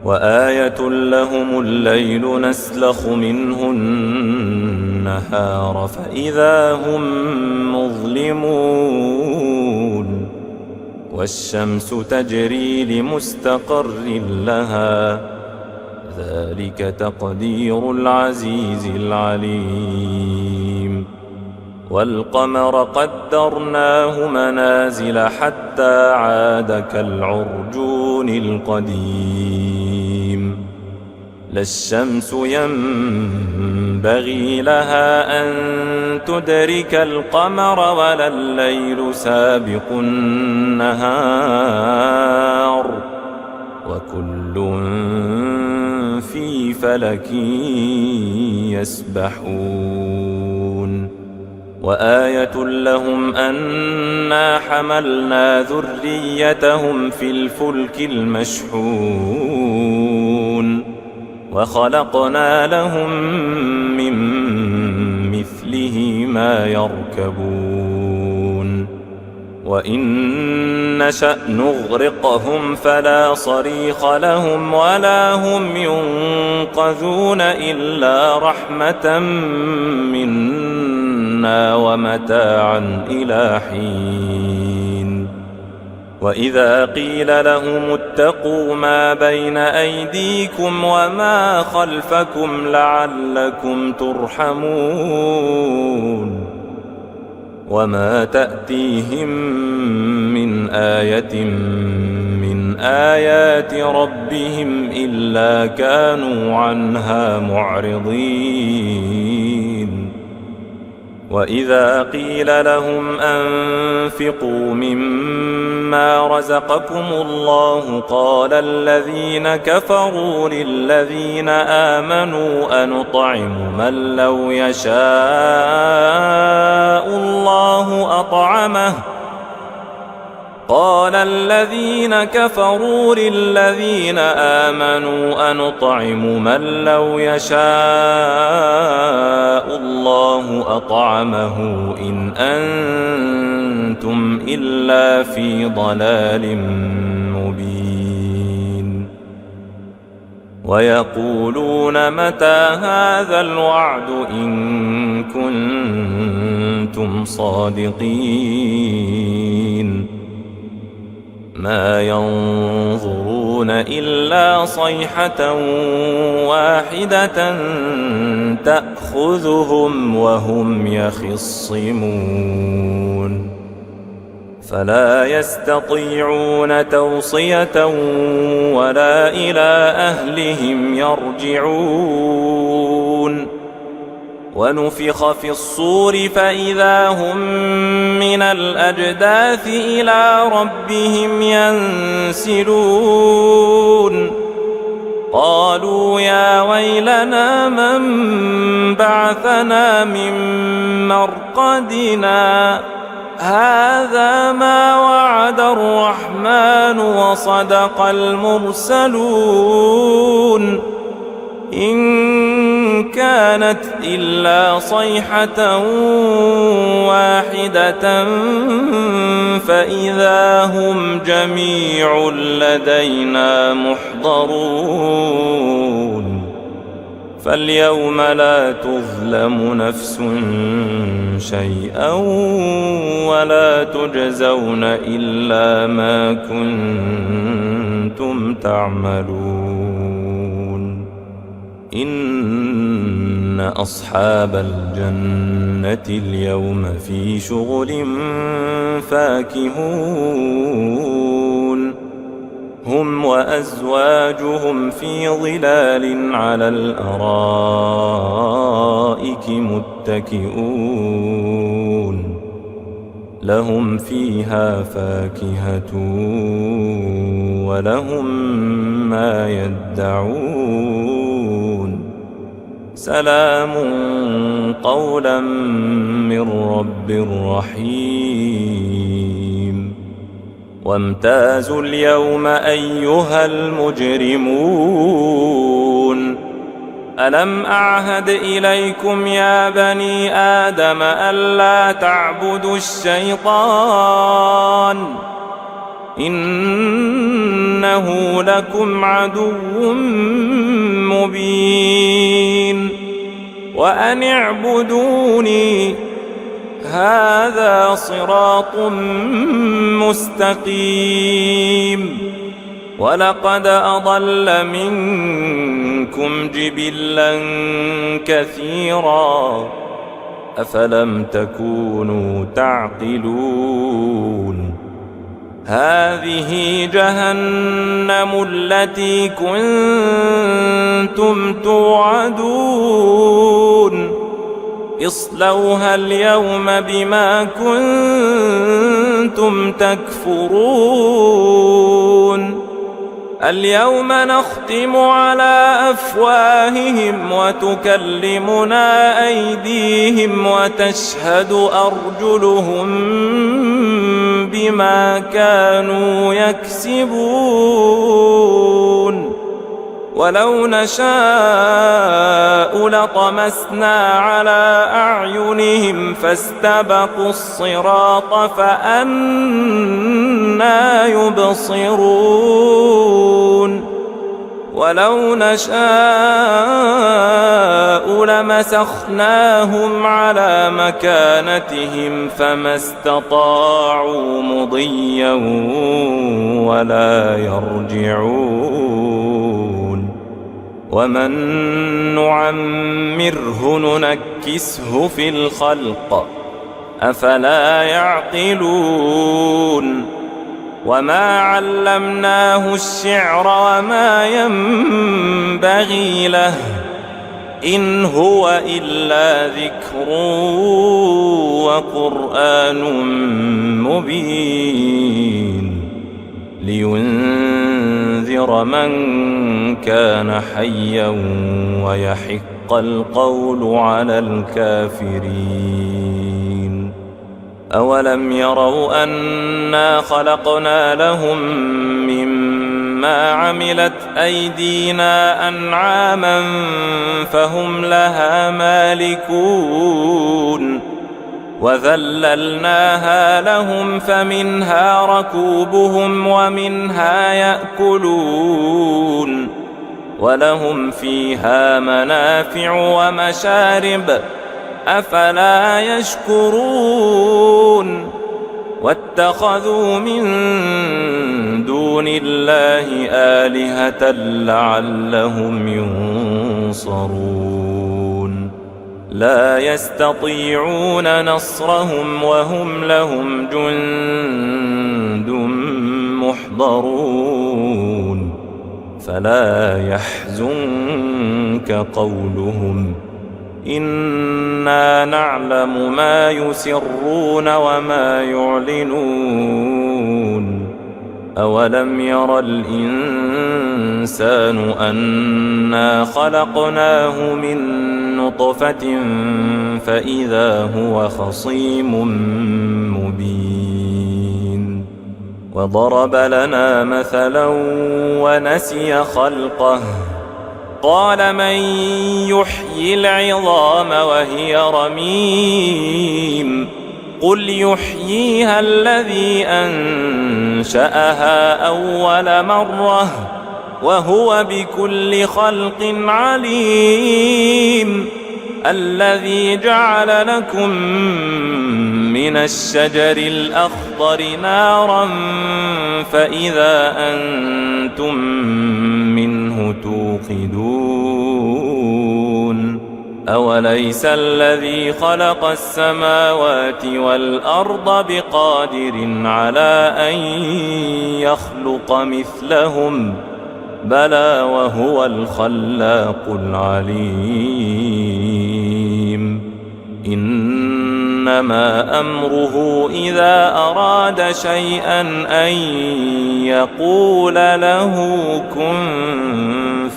وآية لهم الليل نسلخ منه النهار فإذا هم مظلمون والشمس تجري لمستقر لها ذلك تقدير العزيز العليم والقمر قدرناه منازل حتى عاد كالعرجون القديم لا الشمس ينبغي لها أن تدرك القمر ولا الليل سابق النهار وكل في فلك يسبحون وآية لهم أنا حملنا ذريتهم في الفلك المشحون وخلقنا لهم من مثله ما يركبون وإن نشأ نغرقهم فلا صريخ لهم ولا هم ينقذون إلا رحمة منا ومتاعا إلى حين وإذا قيل لهم اتقوا ما بين أيديكم وما خلفكم لعلكم ترحمون وما تأتيهم من آية من آيات ربهم إلا كانوا عنها معرضين وإذا قيل لهم أنفقوا مما رزقكم الله قال الذين كفروا للذين آمنوا أنطعم من لو يشاء الله أطعمه قال الذين كفروا للذين آمنوا أنطعم من لو يشاء الله أطعمه إن أنتم إلا في ضلال مبين ويقولون متى هذا الوعد إن كنتم صادقين ما ينظرون إلا صيحة واحدة تأخذهم وهم يخصمون فلا يستطيعون توصية ولا إلى أهلهم يرجعون ونفخ في الصور فإذا هم من الأجداث إلى ربهم ينسلون قالوا يا ويلنا من بعثنا من مرقدنا هذا ما وعد الرحمن وصدق المرسلون إن كانت إلا صيحة واحدة فإذا هم جميع لدينا محضرون فاليوم لا تظلم نفس شيئا ولا تجزون إلا ما كنتم تعملون إن أصحاب الجنة اليوم في شغل فاكهون هم وأزواجهم في ظلال على الأرائك متكئون لهم فيها فاكهة ولهم ما يدعون سلام قولا من رب رحيم وامتازوا اليوم أيها المجرمون ألم أعهد إليكم يا بني آدم ألا تعبدوا الشيطان إنه لكم عدو مبين وأن اعبدوني هذا صراط مستقيم. ولقد أضل منكم جبلا كثيرا أفلم تكونوا تعقلون. هذه جهنم التي كنتم توعدون اصلوها اليوم بما كنتم تكفرون. اليوم نختم على أفواههم وتكلمنا أيديهم وتشهد أرجلهم بما كانوا يكسبون. ولو نشاء لطمسنا على أعينهم فاستبقوا الصراط فأنى يبصرون. ولو نشاء لمسخناهم على مكانتهم فما استطاعوا مضيا ولا يرجعون. ومن نعمره ننكسه في الخلق أفلا يعقلون. وما علمناه الشعر وما ينبغي له إن هو إلا ذكر وقرآن مبين لينذر من كان حيا ويحق القول على الكافرين. أولم يروا أنا خلقنا لهم مما عملت أيدينا أنعاما فهم لها مالكون وذللناها لهم فمنها ركوبهم ومنها يأكلون ولهم فيها منافع ومشارب أفلا يشكرون. واتخذوا من دون الله آلهة لعلهم ينصرون. لا يستطيعون نصرهم وهم لهم جند محضرون. فلا يحزنك قولهم إنا نعلم ما يسرون وما يعلنون. أولم ير الإنسان أنا خلقناه من نطفة فإذا هو خصيم مبين. وضرب لنا مثلا ونسي خلقه قال من يحيي العظام وهي رميم قل يحييها الذي أنشأها أول مرة وهو بكل خلق عليم. الذي جعل لكم من الشجر الأخضر نارا فإذا أنتم منه توقدون. أوليس الذي خلق السماوات والأرض بقادر على أن يخلق مثلهم بلى وهو الخلاق العليم. إنما أمره إذا أراد شيئا أن يقول له كن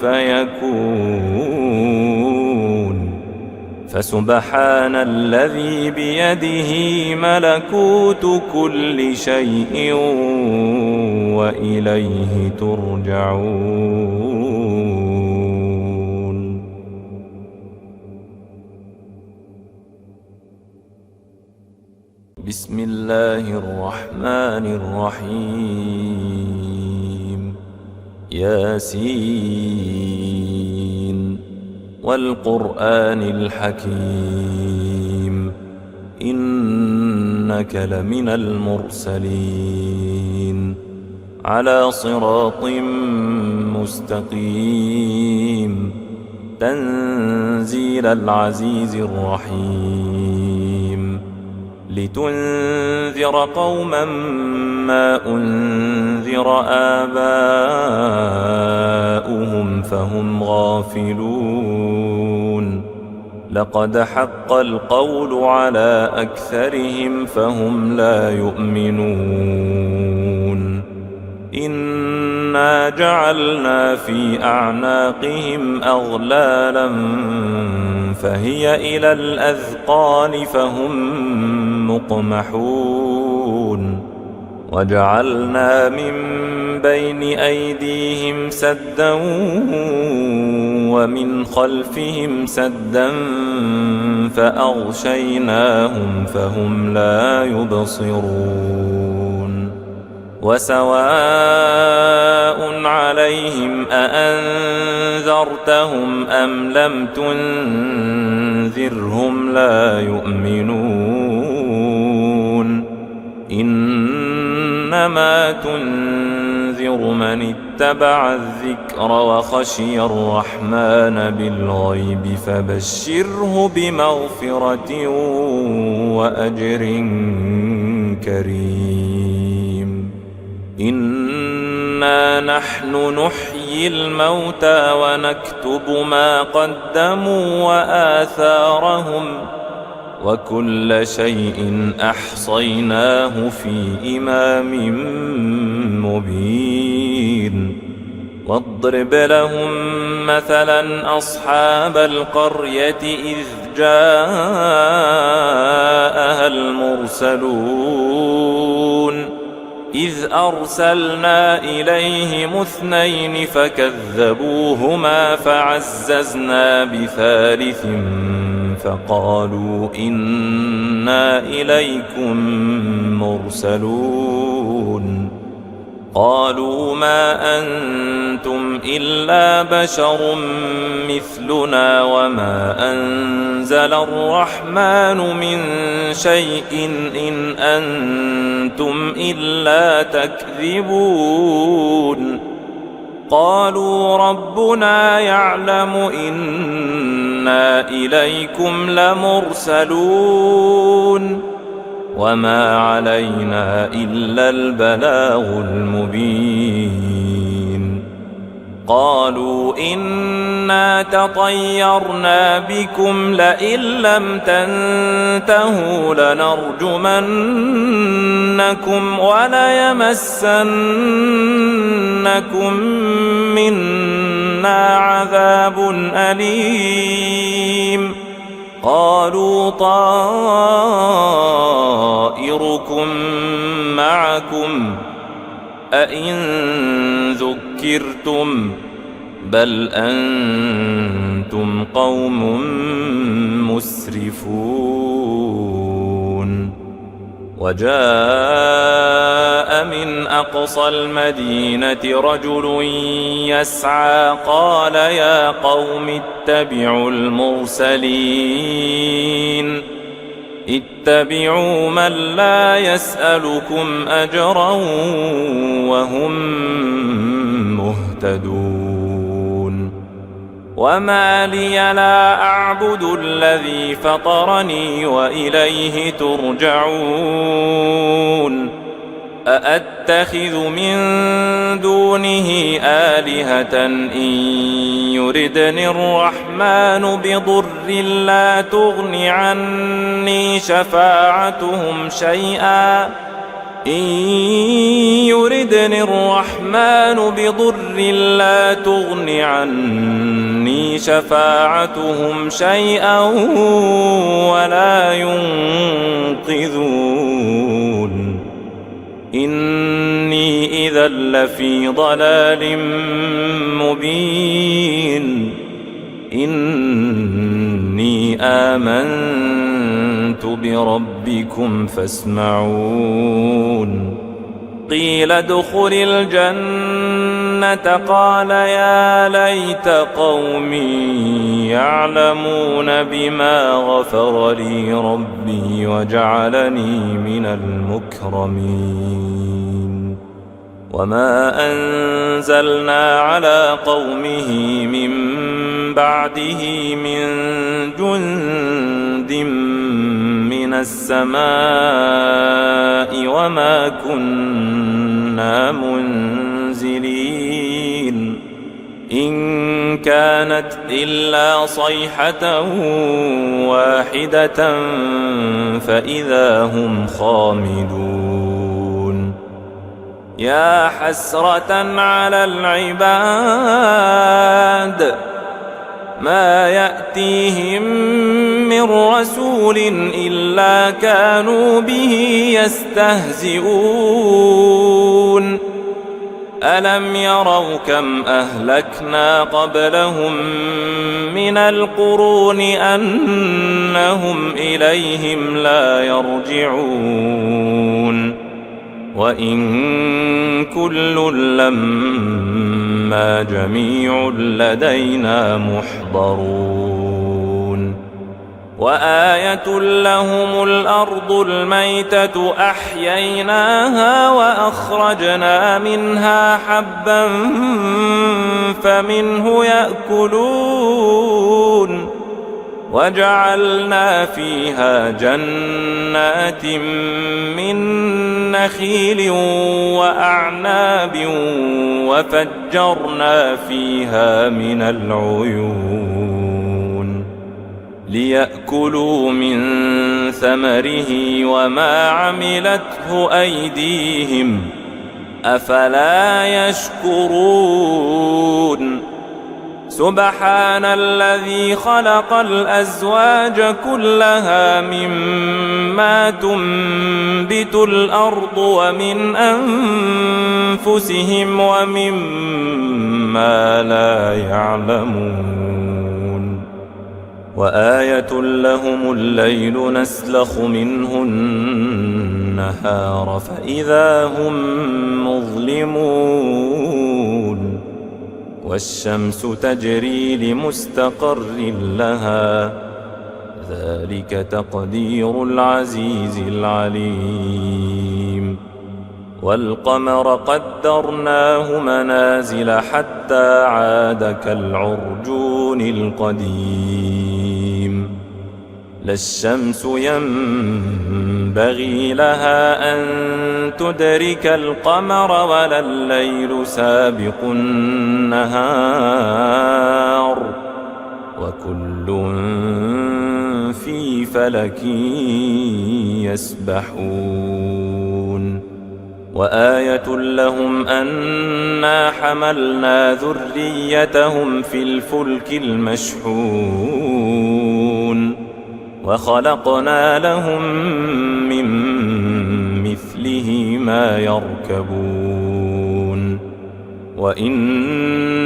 فيكون. فسبحان الذي بيده ملكوت كل شيء وإليه ترجعون. بسم الله الرحمن الرحيم. ياسين والقرآن الحكيم إنك لمن المرسلين على صراط مستقيم تنزيل العزيز الرحيم لتنذر قوما ما أنذر آباؤهم فهم غافلون لقد حق القول على أكثرهم فهم لا يؤمنون إنا جعلنا في أعناقهم أغلالا فهي إلى الأذقان فهم مقمحون وجعلنا من بين أيديهم سدا ومن خلفهم سدا فأغشيناهم فهم لا يبصرون وسواء عليهم أأنذرتهم أم لم تنذرهم لا يؤمنون إنما تنذر من اتبع الذكر وخشي الرحمن بالغيب فبشره بمغفرة وأجر كريم إنا نحن نحيي الموتى ونكتب ما قدموا وآثارهم وكل شيء أحصيناه في إمام مبين واضرب لهم مثلا أصحاب القرية إذ جاءها المرسلون إذ أرسلنا إليهم اثنين فكذبوهما فعززنا بثالث فقالوا إنا إليكم مرسلون قالوا ما أنتم إلا بشر مثلنا وما أنزل الرحمن من شيء إن أنتم إلا تكذبون قالوا ربنا يعلم إنا إليكم لمرسلون وما علينا إلا البلاغ المبين قالوا إنا تطيرنا بكم لئن لم تنتهوا لنرجمنكم وليمسنكم منا عذاب أليم قالوا طائركم معكم أئن ذكرتم بل أنتم قوم مسرفون وجاء من أقصى المدينة رجل يسعى قال يا قوم اتبعوا المرسلين اتبعوا من لا يسألكم أجرا وهم مهتدون وما لي لا أعبد الذي فطرني وإليه ترجعون أأتخذ من دونه آلهة إن يردني الرحمن بضر لا تغن عني شفاعتهم شيئا إن يردني الرحمن بضر لا تغن عني شفاعتهم شيئا ولا ينقذون إني إذا لفي ضلال مبين إني آمنت بربكم فاسمعون قيل ادخل الجنة قال يا ليت قومي يعلمون بما غفر لي ربي وجعلني من المكرمين وما أنزلنا على قومه من بعده من جند من السماء وما كنا منزلين إن كانت إلا صيحة واحدة فإذا هم خامدون يا حسرة على العباد ما يأتيهم من رسول إلا كانوا به يستهزئون ألم يروا كم أهلكنا قبلهم من القرون أنهم إليهم لا يرجعون وإن كل لما جميع لدينا محضرون وآية لهم الأرض الميتة أحييناها وأخرجنا منها حبا فمنه يأكلون وجعلنا فيها جنات من نخيل وأعناب وفجرنا فيها من العيون ليأكلوا من ثمره وما عملته أيديهم أفلا يشكرون سبحان الذي خلق الأزواج كلها مما تنبت الأرض ومن أنفسهم ومما لا يعلمون وآية لهم الليل نسلخ منه النهار فإذا هم مظلمون والشمس تجري لمستقر لها ذلك تقدير العزيز العليم والقمر قدرناه منازل حتى عاد كالعرجون القديم لا الشمس ينبغي لها أن تدرك القمر ولا الليل سابق النهار وكل في فلك يسبحون وآية لهم أنا حملنا ذريتهم في الفلك المشحون وخلقنا لهم من مثله ما يركبون وإن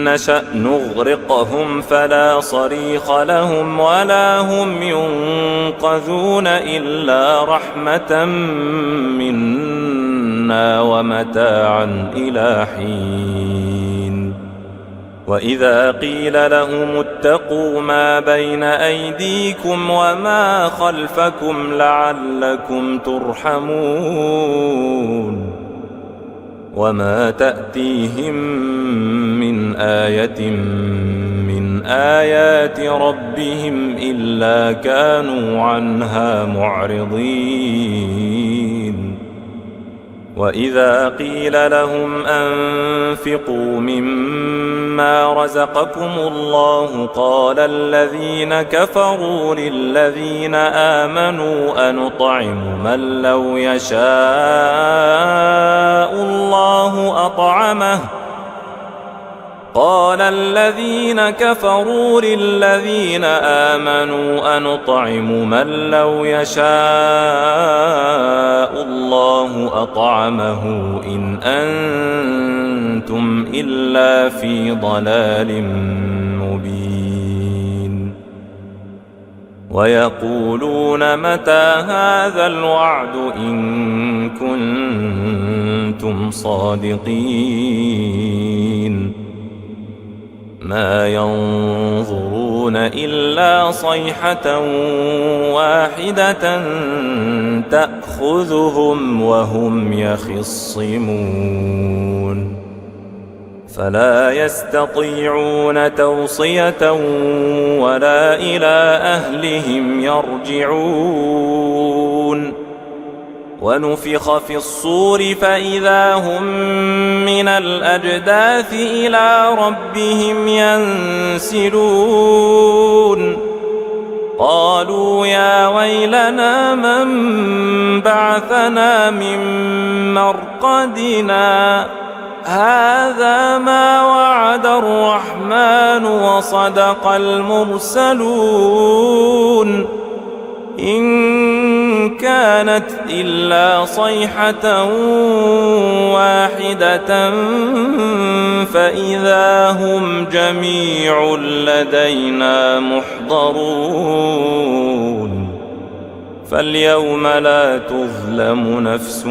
نشأ نغرقهم فلا صريخ لهم ولا هم ينقذون إلا رحمة منا ومتاعا إلى حين وإذا قيل لهم اتقوا ما بين أيديكم وما خلفكم لعلكم ترحمون وما تأتيهم من آية من آيات ربهم إلا كانوا عنها معرضين وإذا قيل لهم أنفقوا مما رزقكم الله قال الذين كفروا للذين آمنوا أنطعم من لو يشاء الله أطعمه قال الذين كفروا للذين آمنوا أنطعم من لو يشاء الله أطعمه إن أنتم إلا في ضلال مبين ويقولون متى هذا الوعد إن كنتم صادقين ما ينظرون إلا صيحة واحدة تأخذهم وهم يخصمون فلا يستطيعون توصية ولا إلى أهلهم يرجعون ونفخ في الصور فإذا هم من الأجداث إلى ربهم ينسلون قالوا يا ويلنا من بعثنا من مرقدنا هذا ما وعد الرحمن وصدق المرسلون إن كانت إلا صيحة واحدة فإذا هم جميع لدينا محضرون فاليوم لا تظلم نفس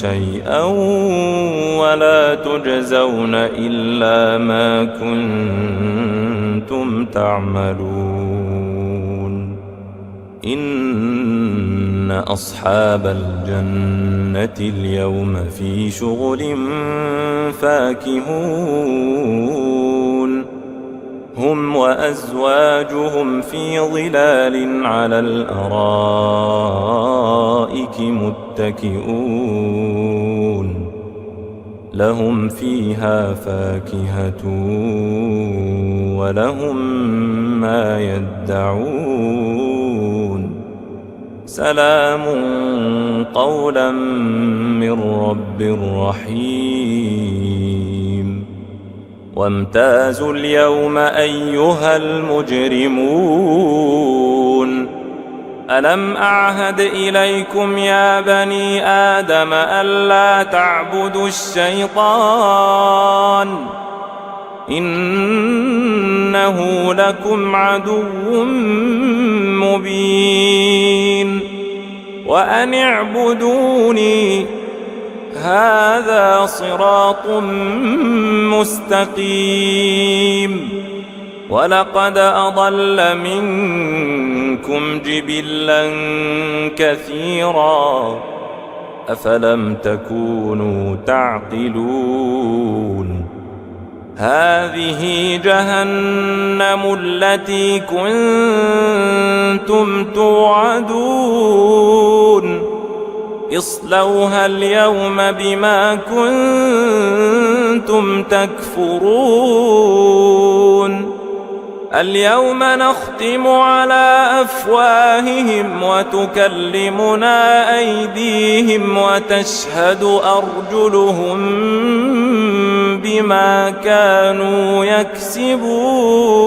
شيئا ولا تجزون إلا ما كنتم تعملون إن أصحاب الجنة اليوم في شغل فاكهون هم وأزواجهم في ظلال على الأرائك متكئون لهم فيها فاكهة ولهم ما يدعون سلام قولا من رب رحيم وامتازوا اليوم أيها المجرمون ألم أعهد إليكم يا بني آدم ألا تعبدوا الشيطان إنه لكم عدو مبين وأن اعبدوني هذا صراط مستقيم ولقد أضل منكم جبلا كثيرا أفلم تكونوا تعقلون هذه جهنم التي كنتم توعدون اصلوها اليوم بما كنتم تكفرون اليوم نختم على أفواههم وتكلمنا أيديهم وتشهد أرجلهم بما كانوا يكسبون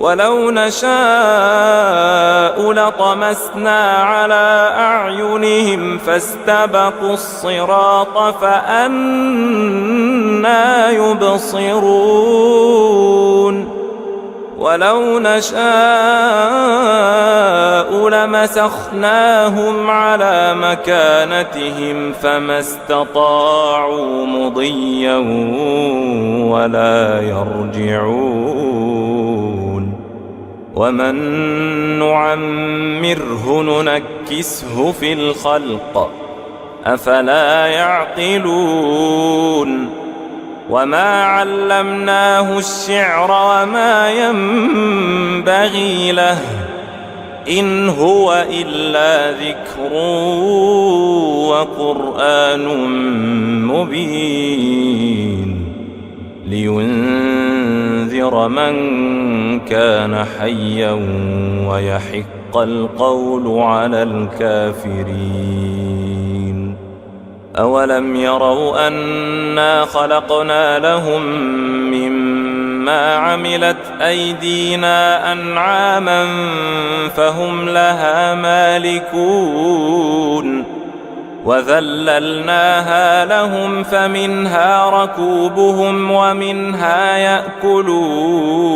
ولو نشاء لطمسنا على أعينهم فاستبقوا الصراط فأنى يبصرون ولو نشاء لمسخناهم على مكانتهم فما استطاعوا مضيا ولا يرجعون ومن نعمره ننكسه في الخلق أفلا يعقلون وما علمناه الشعر وما ينبغي له إن هو إلا ذكر وقرآن مبين لينذر من كان حيا ويحق القول على الكافرين أولم يروا أنا خلقنا لهم مما عملت أيدينا أنعاما فهم لها مالكون وذللناها لهم فمنها ركوبهم ومنها يأكلون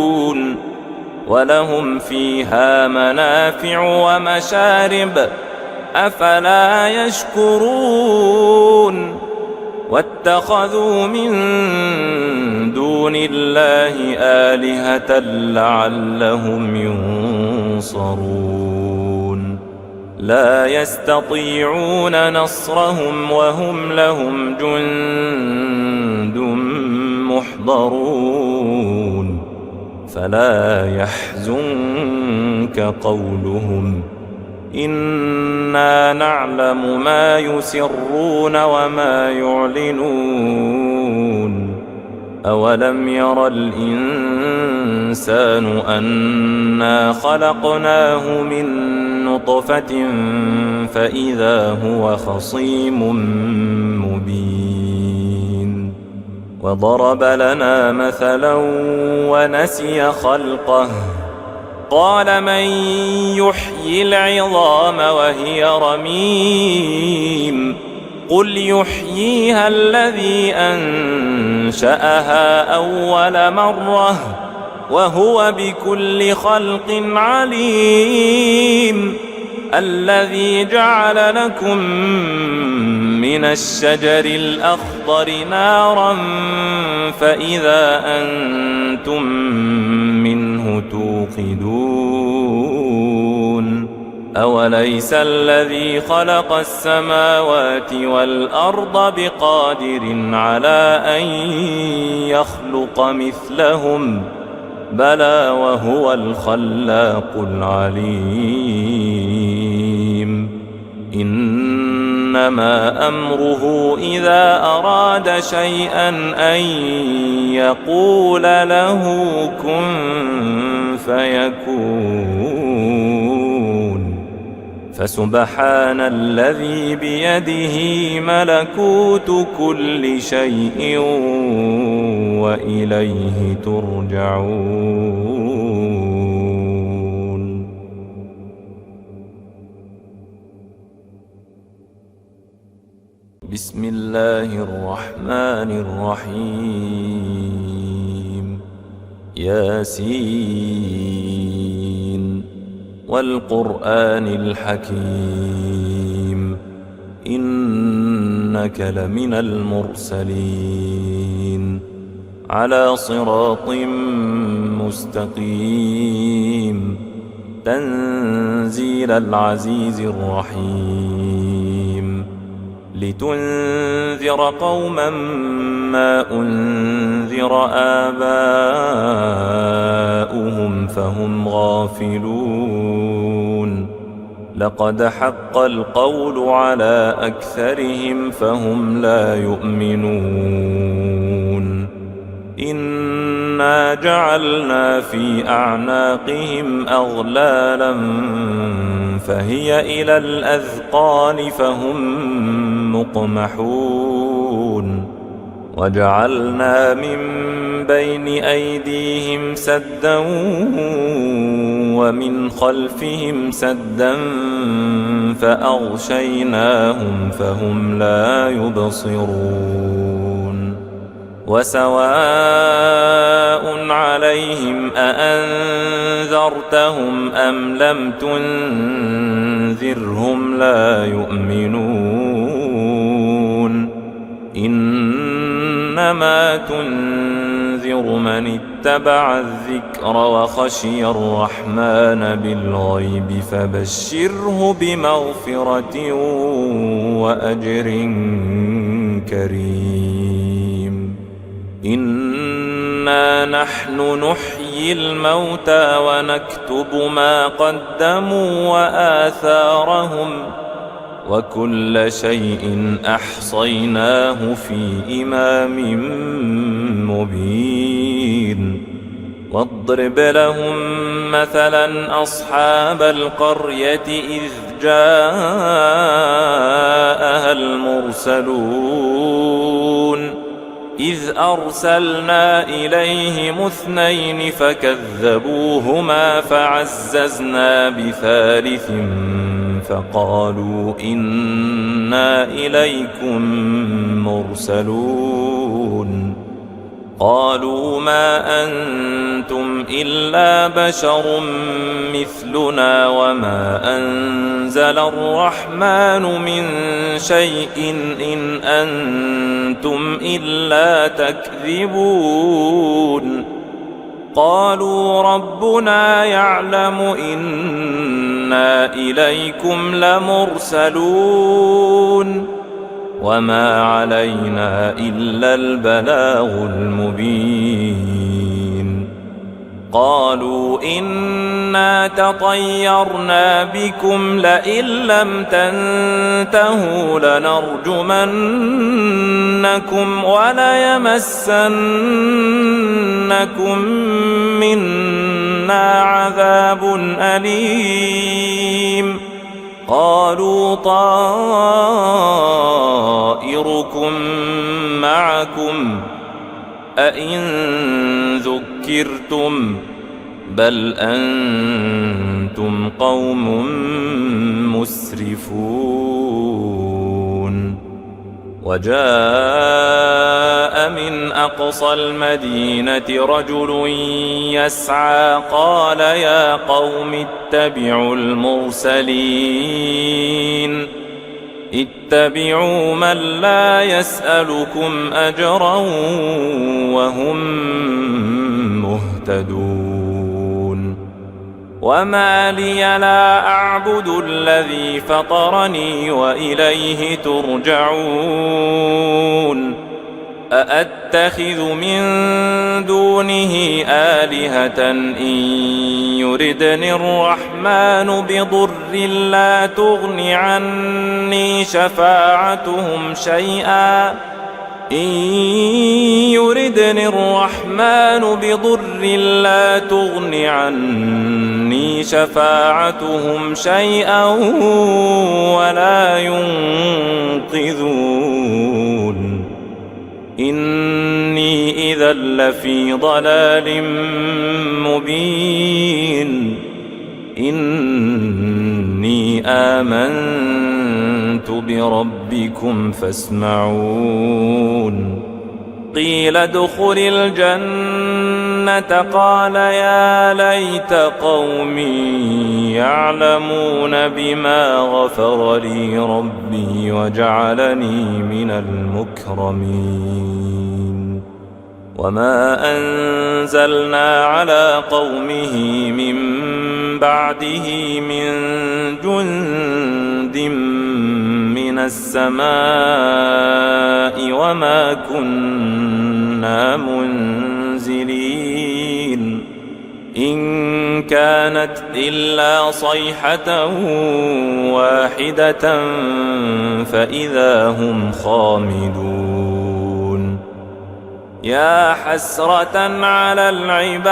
ولهم فيها منافع ومشارب أفلا يشكرون واتخذوا من دون الله آلهة لعلهم ينصرون لا يستطيعون نصرهم وهم لهم جند محضرون فلا يحزنك قولهم إنا نعلم ما يسرون وما يعلنون أولم ير الإنسان أنا خلقناه من نطفة فإذا هو خصيم مبين وضرب لنا مثلا ونسي خلقه قال من يحيي العظام وهي رميم قل يحييها الذي أنشأها أول مرة وهو بكل خلق عليم الذي جعل لكم من الشجر الأخضر نارا فإذا أنتم منه توقدون أوليس الذي خلق السماوات والأرض بقادر على أن يخلق مثلهم بلى وهو الخلاق العليم إنما أمره إذا أراد شيئا أن يقول له كن فيكون فسبحان الذي بيده ملكوت كل شيء وإليه ترجعون. بسم الله الرحمن الرحيم ياسين والقرآن الحكيم إنك لمن المرسلين على صراط مستقيم تنزيل العزيز الرحيم لتنذر قوما ما أنذر آباؤهم فهم غافلون لقد حق القول على أكثرهم فهم لا يؤمنون إنا جعلنا في أعناقهم أغلالا فهي إلى الأذقان فهم مقمحون وجعلنا من بين أيديهم سدا ومن خلفهم سدا فأغشيناهم فهم لا يبصرون وسواء عليهم أأنذرتهم أم لم تنذرهم لا يؤمنون إنما تنذر من اتبع الذكر وخشي الرحمن بالغيب فبشره بمغفرة وأجر كريم إنا نحن نحيي الموتى ونكتب ما قدموا وآثارهم وكل شيء أحصيناه في إمام مبين واضرب لهم مثلا أصحاب القرية إذ جاءها المرسلون إذ أرسلنا إليهم اثنين فكذبوهما فعززنا بثالث فقالوا إنا إليكم مرسلون قالوا ما أنتم إلا بشر مثلنا وما أنزل الرحمن من شيء إن أنتم إلا تكذبون قالوا ربنا يعلم إنا إليكم لمرسلون وما علينا إلا البلاغ المبين قالوا إنا تطيرنا بكم لئن لم تنتهوا لنرجمنكم وليمسنكم منا عذاب أليم قالوا طائركم معكم أئن ذكرتم بل أنتم قوم مسرفون وجاء من أقصى المدينة رجل يسعى قال يا قوم اتبعوا المرسلين اتبعوا من لا يسألكم أجرا وهم مهتدون وما لي لا أعبد الذي فطرني وإليه ترجعون أأتخذ من دونه آلهة إن يردني الرحمن بضر لا تغن عني شفاعتهم شيئا إن يردني الرحمن بضر لا تغن عني شفاعتهم شيئا ولا ينقذون إني إذا لفي ضلال مبين إني آمنت بربكم فاسمعون قيل ادخل الجنة قال يا ليت قومي يعلمون بما غفر لي ربي وجعلني من المكرمين وما أنزلنا على قومه من بعده من جند من السماء وما كنا منزلين إن كانت إلا صيحة واحدة فإذا هم خامدون يا حسرة على العباد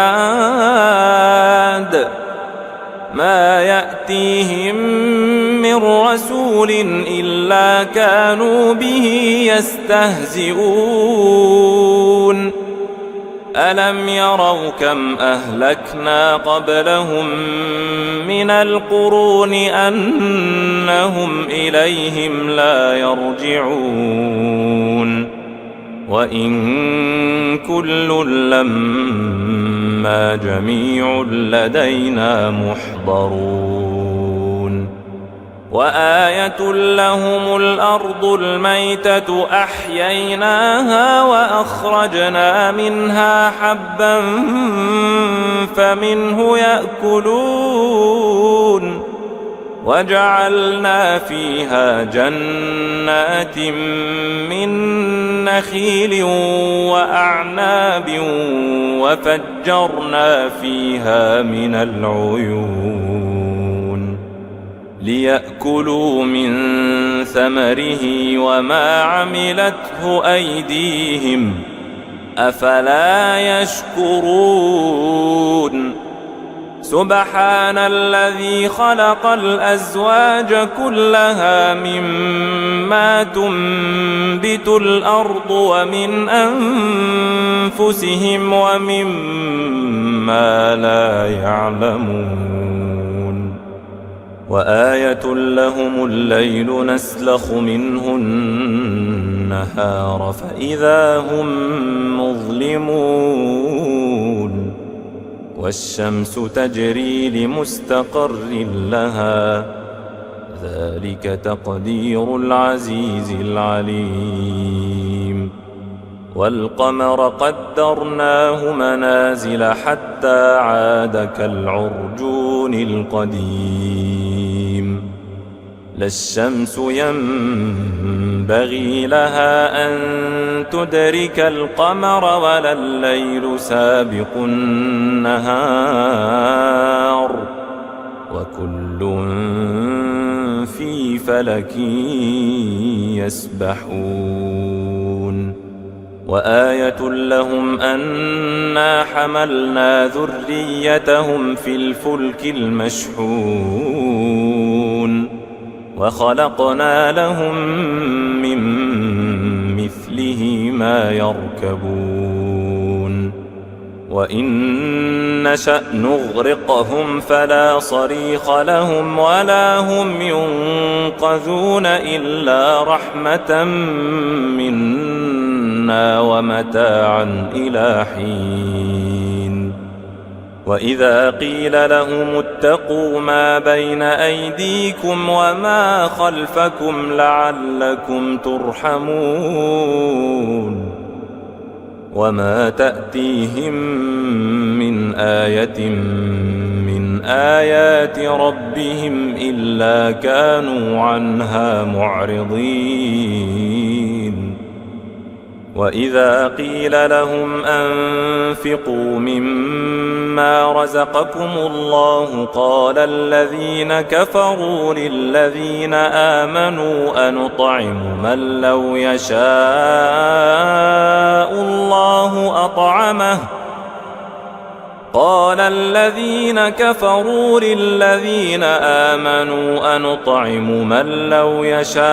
ما يأتيهم من رسول إلا كانوا به يستهزئون ألم يروا كم أهلكنا قبلهم من القرون أنهم إليهم لا يرجعون وإن كل لما جميع لدينا محضرون وآية لهم الأرض الميتة أحييناها وأخرجنا منها حبا فمنه يأكلون وجعلنا فيها جنات من نخيل وأعناب وفجرنا فيها من العيون ليأكلوا من ثمره وما عملته أيديهم أفلا يشكرون سبحان الذي خلق الأزواج كلها مما تنبت الأرض ومن أنفسهم ومما لا يعلمون وآية لهم الليل نسلخ منه النهار فإذا هم مظلمون والشمس تجري لمستقر لها ذلك تقدير العزيز العليم والقمر قدرناه منازل حتى عاد كالعرجون القديم لا الشمس ينبغي لها أن تدرك القمر ولا الليل سابق النهار وكل في فلك يسبحون وآية لهم أنا حملنا ذريتهم في الفلك المشحون وخلقنا لهم من مثله ما يركبون وإن نشأ نغرقهم فلا صريخ لهم ولا هم ينقذون إلا رحمة منا ومتاعا إلى حين وإذا قيل لهم اتقوا ما بين أيديكم وما خلفكم لعلكم ترحمون وما تأتيهم من آية من آيات ربهم إلا كانوا عنها معرضين وإذا قيل لهم أنفقوا مما رزقكم الله قال الذين كفروا للذين آمنوا أنطعم من لو يشاء الله أطعمه قال الذين كفروا للذين آمنوا أنطعم من لو يشاء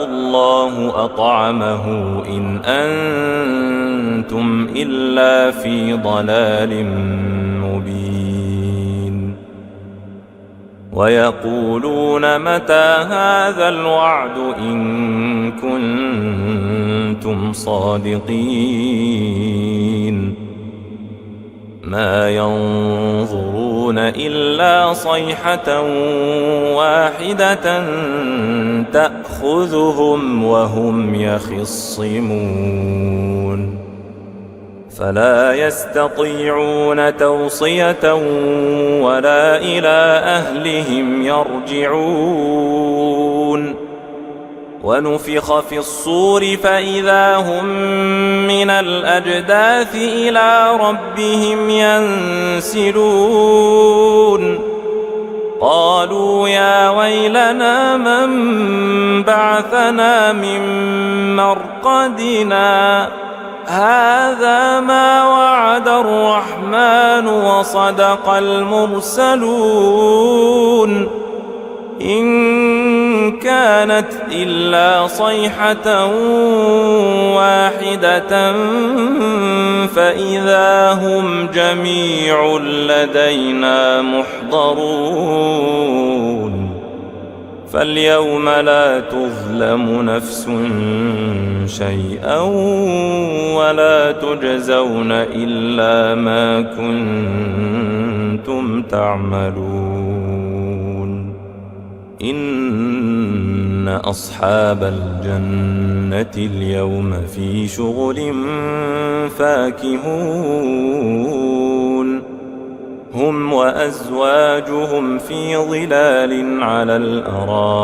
الله أطعمه إن أنتم إلا في ضلال مبين ويقولون متى هذا الوعد إن كنتم صادقين ما ينظرون إلا صيحة واحدة تأخذهم وهم يخصمون فلا يستطيعون توصية ولا إلى أهلهم يرجعون ونفخ في الصور فإذا هم من الأجداث إلى ربهم ينسلون قالوا يا ويلنا من بعثنا من مرقدنا هذا ما وعد الرحمن وصدق المرسلون إن كانت إلا صيحة واحدة فإذا هم جميع لدينا محضرون فاليوم لا تظلم نفس شيئا ولا تجزون إلا ما كنتم تعملون إن أصحاب الجنة اليوم في شغل فاكهون هم وأزواجهم في ظلال على الأرائك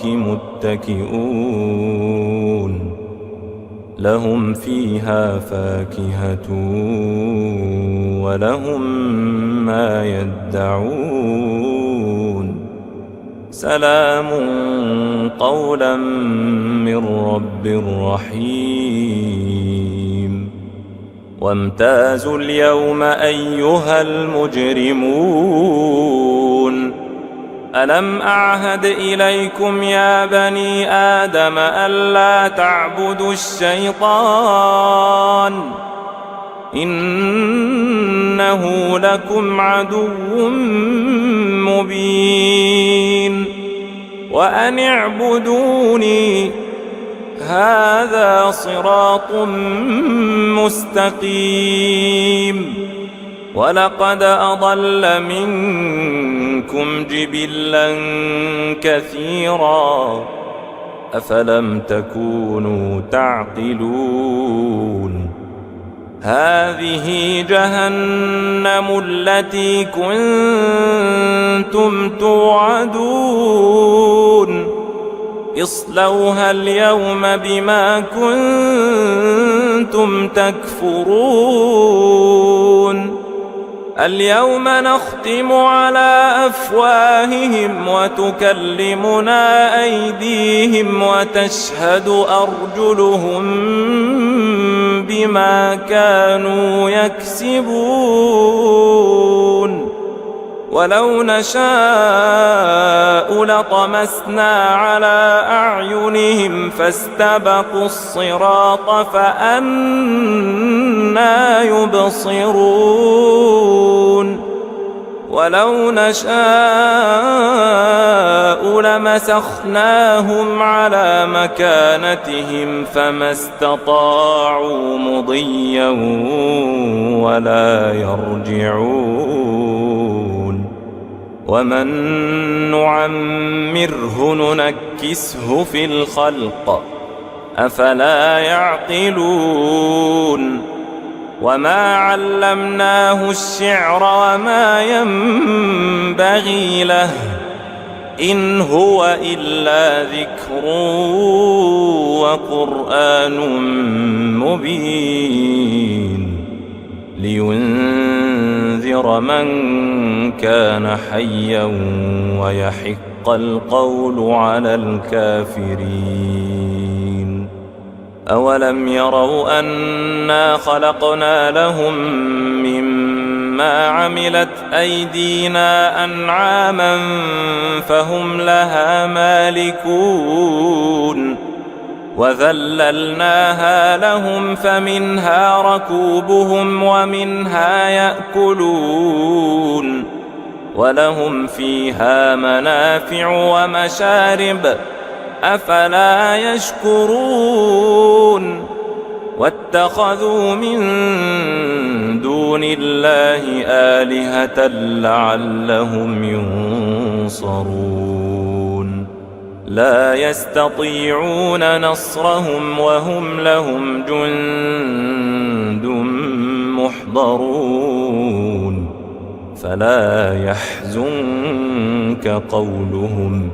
متكئون لهم فيها فاكهة ولهم ما يدعون سلام قولا من رب رحيم وامتازوا اليوم أيها المجرمون ألم أعهد إليكم يا بني آدم ألا تعبدوا الشيطان إنه لكم عدو مبين وأن اعبدوني هذا صراط مستقيم. ولقد أضل منكم جبلا كثيرا أفلم تكونوا تعقلون. هذه جهنم التي كنتم توعدون اصلوها اليوم بما كنتم تكفرون. اليوم نختم على أفواههم وتكلمنا أيديهم وتشهد أرجلهم بما كانوا يكسبون. ولو نشاء لطمسنا على أعينهم فاستبقوا الصراط فأنى يبصرون. ولو نشاء لمسخناهم على مكانتهم فما استطاعوا مضيا ولا يرجعون. ومن نعمره ننكسه في الخلق أفلا يعقلون. وما علمناه الشعر وما ينبغي له إن هو إلا ذكر وقرآن مبين لينذر من كان حيا ويحق القول على الكافرين. أولم يروا أنا خلقنا لهم مما عملت أيدينا أنعاما فهم لها مالكون وذللناها لهم فمنها ركوبهم ومنها يأكلون ولهم فيها منافع ومشارب أفلا يشكرون. واتخذوا من دون الله آلهة لعلهم ينصرون. لا يستطيعون نصرهم وهم لهم جند محضرون. فلا يحزنك قولهم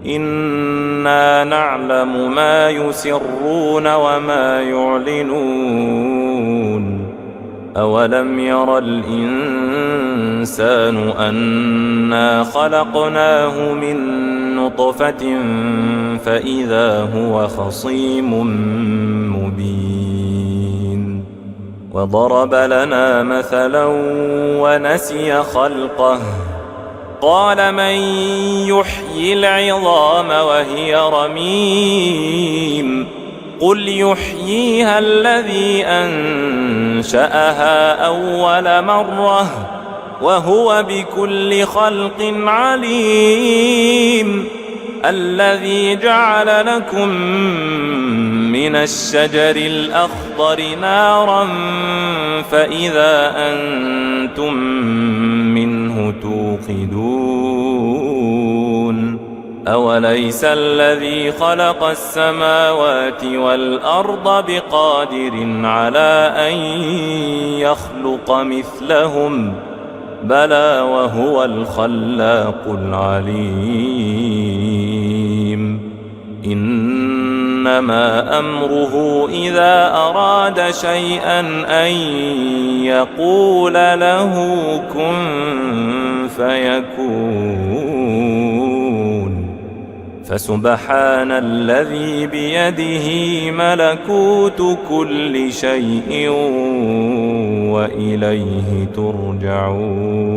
إنا نعلم ما يسرون وما يعلنون. أولم ير الإنسان أنا خلقناه من نطفة فإذا هو خصيم مبين. وضرب لنا مثلا ونسي خلقه قال من يحيي العظام وهي رميم قل يحييها الذي أنشأها أول مرة وهو بكل خلق عليم. الذي جعل لكم من الشجر الأخضر نارا فإذا أنتم منه توقدون. أوليس الذي خلق السماوات والأرض بقادر على أن يخلق مثلهم بلى وهو الخلاق العليم. إنما أمره إذا أراد شيئا أن يقول له كن فيكون. فسبحان الذي بيده ملكوت كل شيء وإليه ترجعون.